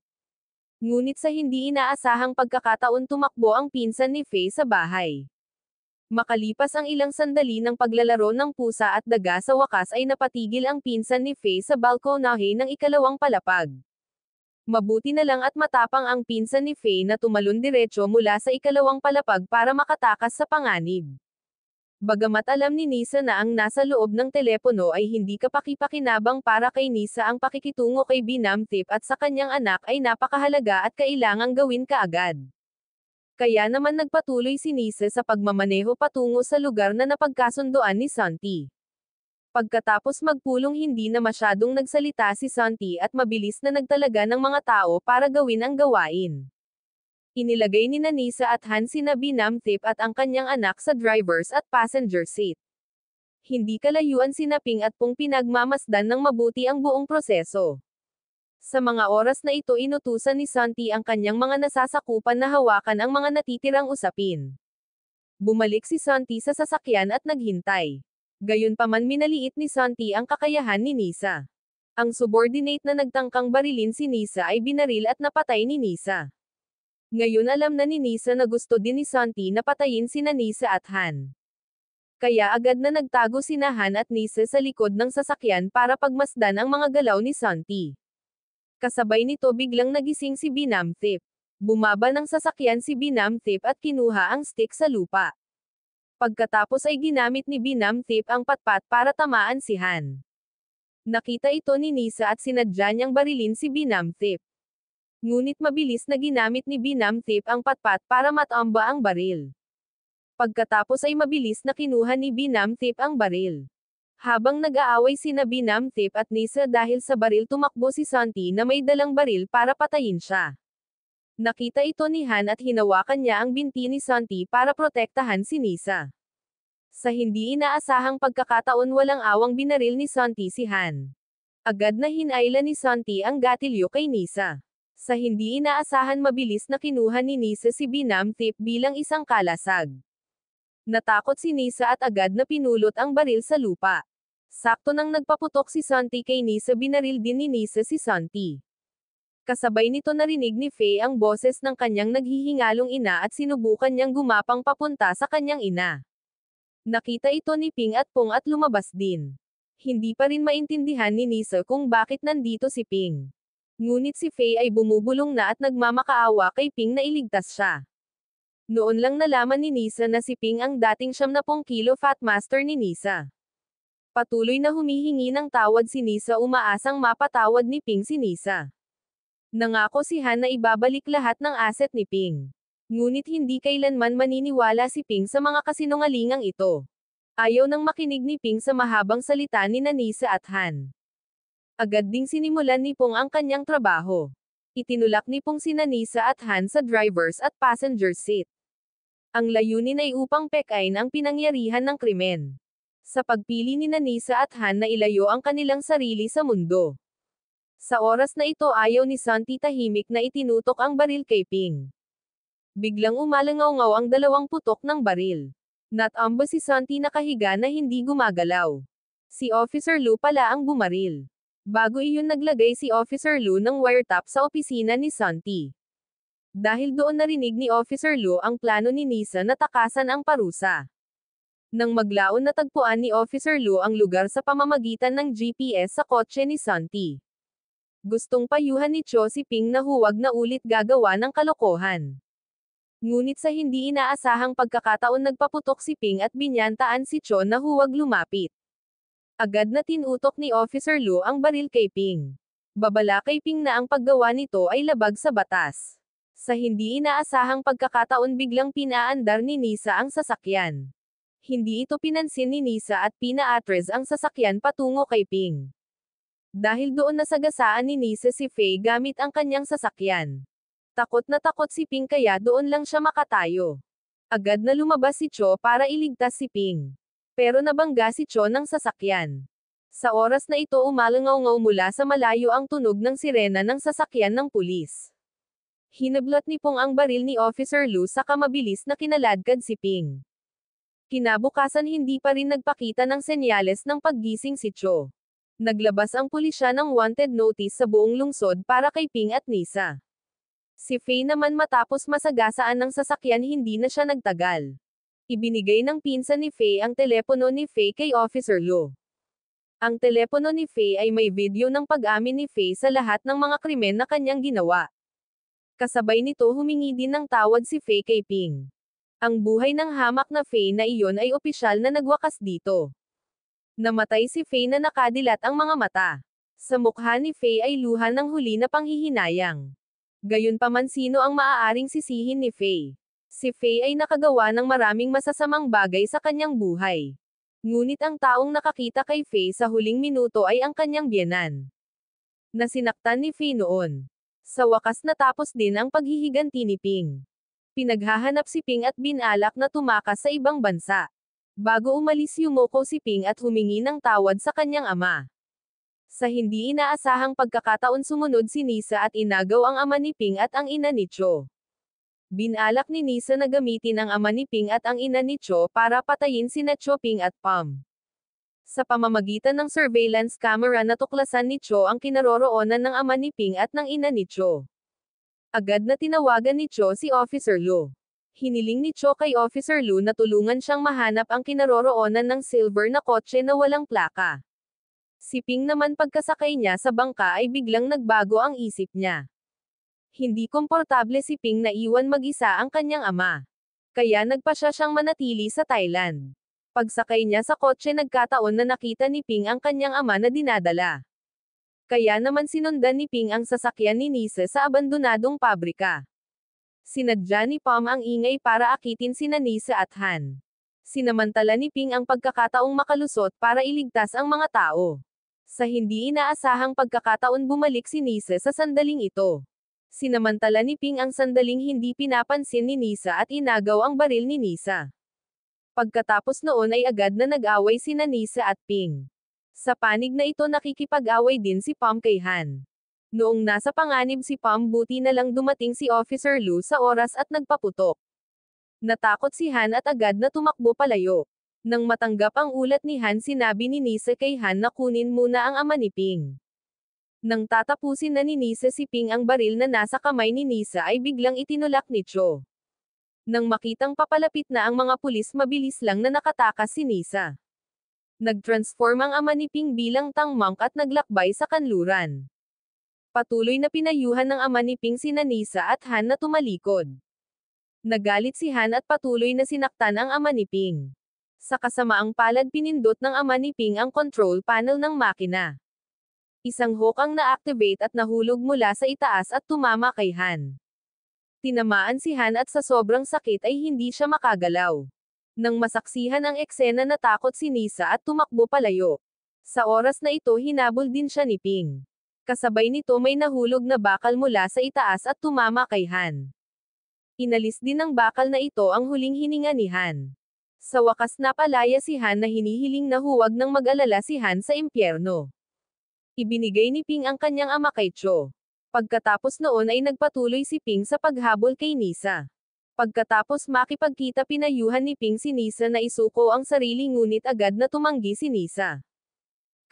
Ngunit sa hindi inaasahang pagkakataon, tumakbo ang pinsan ni Faye sa bahay. Makalipas ang ilang sandali ng paglalaro ng pusa at daga, sa wakas ay napatigil ang pinsan ni Faye sa balkonahe ng ikalawang palapag. Mabuti na lang at matapang ang pinsan ni Faye na tumalon diretso mula sa ikalawang palapag para makatakas sa panganib. Bagamat alam ni Nisa na ang nasa loob ng telepono ay hindi kapaki-pakinabang para kay Nisa, ang pakikitungo kay Binamthip at sa kanyang anak ay napakahalaga at kailangang gawin kaagad. Kaya naman nagpatuloy si Nisa sa pagmamaneho patungo sa lugar na napagkasundoan ni Santi. Pagkatapos magpulong, hindi na masyadong nagsalita si Santi at mabilis na nagtalaga ng mga tao para gawin ang gawain. Inilagay ni Nisa at Han sina Binamthip at ang kanyang anak sa drivers at passenger seat. Hindi kalayuan sina Ping at Pong, pinagmamasdan ng mabuti ang buong proseso. Sa mga oras na ito, inutusan ni Santi ang kanyang mga nasasakupan na hawakan ang mga natitirang usapin. Bumalik si Santi sa sasakyan at naghintay. Gayunpaman, minaliit ni Santi ang kakayahan ni Nisa. Ang subordinate na nagtangkang barilin si Nisa ay binaril at napatay ni Nisa. Ngayon alam na ni Nisa na gusto din ni Santi na patayin sina Nisa at Han. Kaya agad na nagtago sina Han at Nisa sa likod ng sasakyan para pagmasdan ang mga galaw ni Santi. Kasabay nito, biglang nagising si Binamthip. Bumaba ng sasakyan si Binamthip at kinuha ang stick sa lupa. Pagkatapos ay ginamit ni Binamthip ang patpat para tamaan si Han. Nakita ito ni Nisa at sinadya niyang barilin si Binamthip. Ngunit mabilis na ginamit ni Binamthip ang patpat para matamba ang baril. Pagkatapos ay mabilis na kinuha ni Binamthip ang baril. Habang nag-aaway sina Binamtip at Nisa dahil sa baril, tumakbo si Santi na may dalang baril para patayin siya. Nakita ito ni Han at hinawakan niya ang binti ni Santi para protektahan si Nisa. Sa hindi inaasahang pagkakataon, walang awang binaril ni Santi si Han. Agad na hinayla ni Santi ang gatilyo kay Nisa. Sa hindi inaasahan, mabilis na kinuha ni Nisa si Binamtip bilang isang kalasag. Natakot si Nisa at agad na pinulot ang baril sa lupa. Sakto nang nagpaputok si Santi kay Nisa, binaril din ni Nisa si Santi. Kasabay nito narinig ni Faye ang boses ng kanyang naghihingalong ina at sinubukan niyang gumapang papunta sa kanyang ina. Nakita ito ni Ping at Pong at lumabas din. Hindi pa rin maintindihan ni Nisa kung bakit nandito si Ping. Ngunit si Faye ay bumubulong na at nagmamakaawa kay Ping na iligtas siya. Noon lang nalaman ni Nisa na si Ping ang dating 70 kilo fat master ni Nisa. Patuloy na humihingi ng tawad si Nisa, umaasang mapatawad ni Ping si Nisa. Nangako si Han na ibabalik lahat ng asset ni Ping. Ngunit hindi kailanman maniniwala si Ping sa mga kasinungalingang ito. Ayaw nang makinig ni Ping sa mahabang salita ni Nisa at Han. Agad ding sinimulan ni Pong ang kanyang trabaho. Itinulak ni Pong sina Nisa at Han sa drivers at passenger seat. Ang layunin ay upang pekain ang pinangyarihan ng krimen. Sa pagpili ni Nisa at Han na ilayo ang kanilang sarili sa mundo. Sa oras na ito, ayaw ni Santi tahimik na itinutok ang baril kay Ping. Biglang umalangaw-ngaw ang dalawang putok ng baril. Natamba si Santi nakahiga na hindi gumagalaw. Si Officer Lu pala ang bumaril. Bago iyon, naglagay si Officer Lu ng wiretap sa opisina ni Santi. Dahil doon narinig ni Officer Lu ang plano ni Nisa na takasan ang parusa. Nang maglaon, natagpuan ni Officer Lu ang lugar sa pamamagitan ng GPS sa kotse ni Santi. Gustong payuhan ni Cho si Ping na huwag na ulit gagawa ng kalokohan. Ngunit sa hindi inaasahang pagkakataon, nagpaputok si Ping at binyantaan si Cho na huwag lumapit. Agad na tinutok ni Officer Lu ang baril kay Ping. Babala kay Ping na ang paggawa nito ay labag sa batas. Sa hindi inaasahang pagkakataon, biglang pinaandar ni Nisa ang sasakyan. Hindi ito pinansin ni Nisa at pinaatras ang sasakyan patungo kay Ping. Dahil doon, nasagasaan ni Nisa si Faye gamit ang kanyang sasakyan. Takot na takot si Ping kaya doon lang siya makatayo. Agad na lumabas si Cho para iligtas si Ping. Pero nabangga si Cho ng sasakyan. Sa oras na ito, umalangaw-ngaw mula sa malayo ang tunog ng sirena ng sasakyan ng pulis. Hinablot ni Pong ang baril ni Officer Lu sa kamabilis na kinaladkad si Ping. Kinabukasan, hindi pa rin nagpakita ng senyales ng paggising si Cho. Naglabas ang pulisya ng wanted notice sa buong lungsod para kay Ping at Nisa. Si Faye naman, matapos masagasaan ng sasakyan, hindi na siya nagtagal. Ibinigay ng pinsan ni Faye ang telepono ni Faye kay Officer Lu. Ang telepono ni Faye ay may video ng pag-amin ni Faye sa lahat ng mga krimen na kanyang ginawa. Kasabay nito, humingi din ng tawad si Faye kay Ping. Ang buhay ng hamak na Faye na iyon ay opisyal na nagwakas dito. Namatay si Faye na nakadilat ang mga mata. Sa mukha ni Faye ay luha ng huli na panghihinayang. Gayunpaman, sino ang maaaring sisihin ni Faye? Si Faye ay nakagawa ng maraming masasamang bagay sa kanyang buhay. Ngunit ang taong nakakita kay Faye sa huling minuto ay ang kanyang biyenan. Na sinaktan ni Faye noon. Sa wakas, natapos din ang paghihiganti ni Ping. Pinaghahanap si Ping at binalak na tumakas sa ibang bansa. Bago umalis, yumoko si Ping at humingi ng tawad sa kanyang ama. Sa hindi inaasahang pagkakataon, sumunod si Nisa at inagaw ang ama ni Ping at ang ina ni Cho. Binalak ni Nisa na gamitin ang ama ni Ping at ang ina ni Cho para patayin sina Cho, Ping at Pam. Sa pamamagitan ng surveillance camera, natuklasan ni Cho ang kinaroroonan ng ama ni Ping at ng ina ni Cho. Agad na tinawagan ni Cho si Officer Lu. Hiniling ni Cho kay Officer Lu na tulungan siyang mahanap ang kinaroroonan ng silver na kotse na walang plaka. Si Ping naman, pagkasakay niya sa bangka ay biglang nagbago ang isip niya. Hindi komportable si Ping na iwan mag-isa ang kanyang ama. Kaya nagpasya siyang manatili sa Thailand. Pagsakay niya sa kotse, nagkataon na nakita ni Ping ang kanyang ama na dinadala. Kaya naman sinundan ni Ping ang sasakyan ni Nisa sa abandonadong pabrika. Sinadya ni Pam ang ingay para akitin sina Nisa at Han. Sinamantala ni Ping ang pagkakataong makalusot para iligtas ang mga tao. Sa hindi inaasahang pagkakataon bumalik si Nisa sa sandaling ito. Sinamantala ni Ping ang sandaling hindi pinapansin ni Nisa at inagaw ang baril ni Nisa. Pagkatapos noon ay agad na nag-away sina Nisa at Ping. Sa panig na ito nakikipag-away din si Pam kay Han. Noong nasa panganib si Pam buti na lang dumating si Officer Lu sa oras at nagpaputok. Natakot si Han at agad na tumakbo palayo. Nang matanggap ang ulat ni Han sinabi ni Nisa kay Han na kunin muna ang ama ni Ping. Nang tatapusin na ni Nisa si Ping ang baril na nasa kamay ni Nisa ay biglang itinulak ni Cho. Nang makitang papalapit na ang mga pulis mabilis lang na nakatakas si Nisa. Nag-transform ang ama ni Ping bilang tangmang at naglakbay sa kanluran. Patuloy na pinayuhan ng ama ni Ping sina Nisa at Han na tumalikod. Nagalit si Han at patuloy na sinaktan ang ama ni Ping. Sa kasamaang palad pinindot ng ama ni Ping ang control panel ng makina. Isang hook ang na-activate at nahulog mula sa itaas at tumama kay Han. Tinamaan si Han at sa sobrang sakit ay hindi siya makagalaw. Nang masaksihan ang eksena natakot si Nisa at tumakbo palayo. Sa oras na ito hinabol din siya ni Ping. Kasabay nito may nahulog na bakal mula sa itaas at tumama kay Han. Inalis din ng bakal na ito ang huling hininga ni Han. Sa wakas napalaya si Han na hinihiling na huwag nang mag-alala si Han sa impyerno. Ibinigay ni Ping ang kanyang ama kay Cho. Pagkatapos noon ay nagpatuloy si Ping sa paghabol kay Nisa. Pagkatapos makipagkita pinayuhan ni Ping si Nisa na isuko ang sarili ngunit agad na tumanggi si Nisa.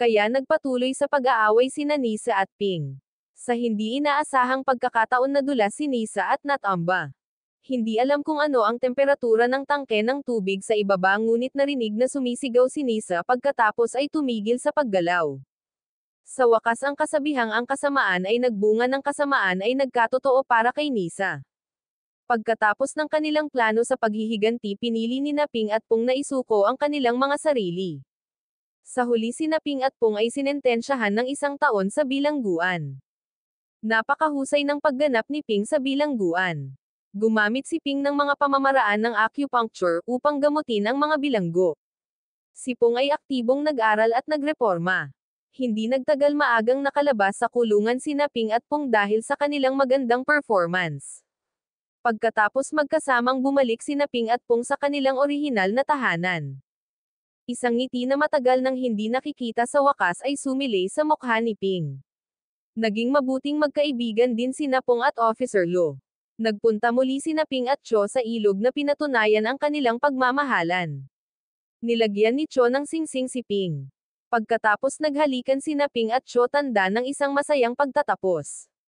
Kaya nagpatuloy sa pag-aaway sina Nisa at Ping. Sa hindi inaasahang pagkakataon nadulas si Nisa at natamba. Hindi alam kung ano ang temperatura ng tangke ng tubig sa ibaba ngunit narinig na sumisigaw si Nisa pagkatapos ay tumigil sa paggalaw. Sa wakas ang kasabihang ang kasamaan ay nagbunga ng kasamaan ay nagkatotoo para kay Nisa. Pagkatapos ng kanilang plano sa paghihiganti pinili ni Ping at Pong na isuko ang kanilang mga sarili. Sa huli si Ping at Pong ay sinentensyahan ng 1 taon sa bilangguan. Napakahusay ng pagganap ni Ping sa bilangguan. Gumamit si Ping ng mga pamamaraan ng acupuncture upang gamutin ang mga bilanggo. Si Pong ay aktibong nag-aral at nagreporma. Hindi nagtagal maagang nakalabas sa kulungan si Ping at Pong dahil sa kanilang magandang performance. Pagkatapos magkasamang bumalik si Ping at Pong sa kanilang orihinal na tahanan. Isang ngiti na matagal nang hindi nakikita sa wakas ay sumilay sa mukha ni Ping. Naging mabuting magkaibigan din si Pong at Officer Lo. Nagpunta muli si Ping at Cho sa ilog na pinatunayan ang kanilang pagmamahalan. Nilagyan ni Cho ng singsing si Ping. Pagkatapos naghalikan si Ping at Cho tanda ng isang masayang pagtatapos.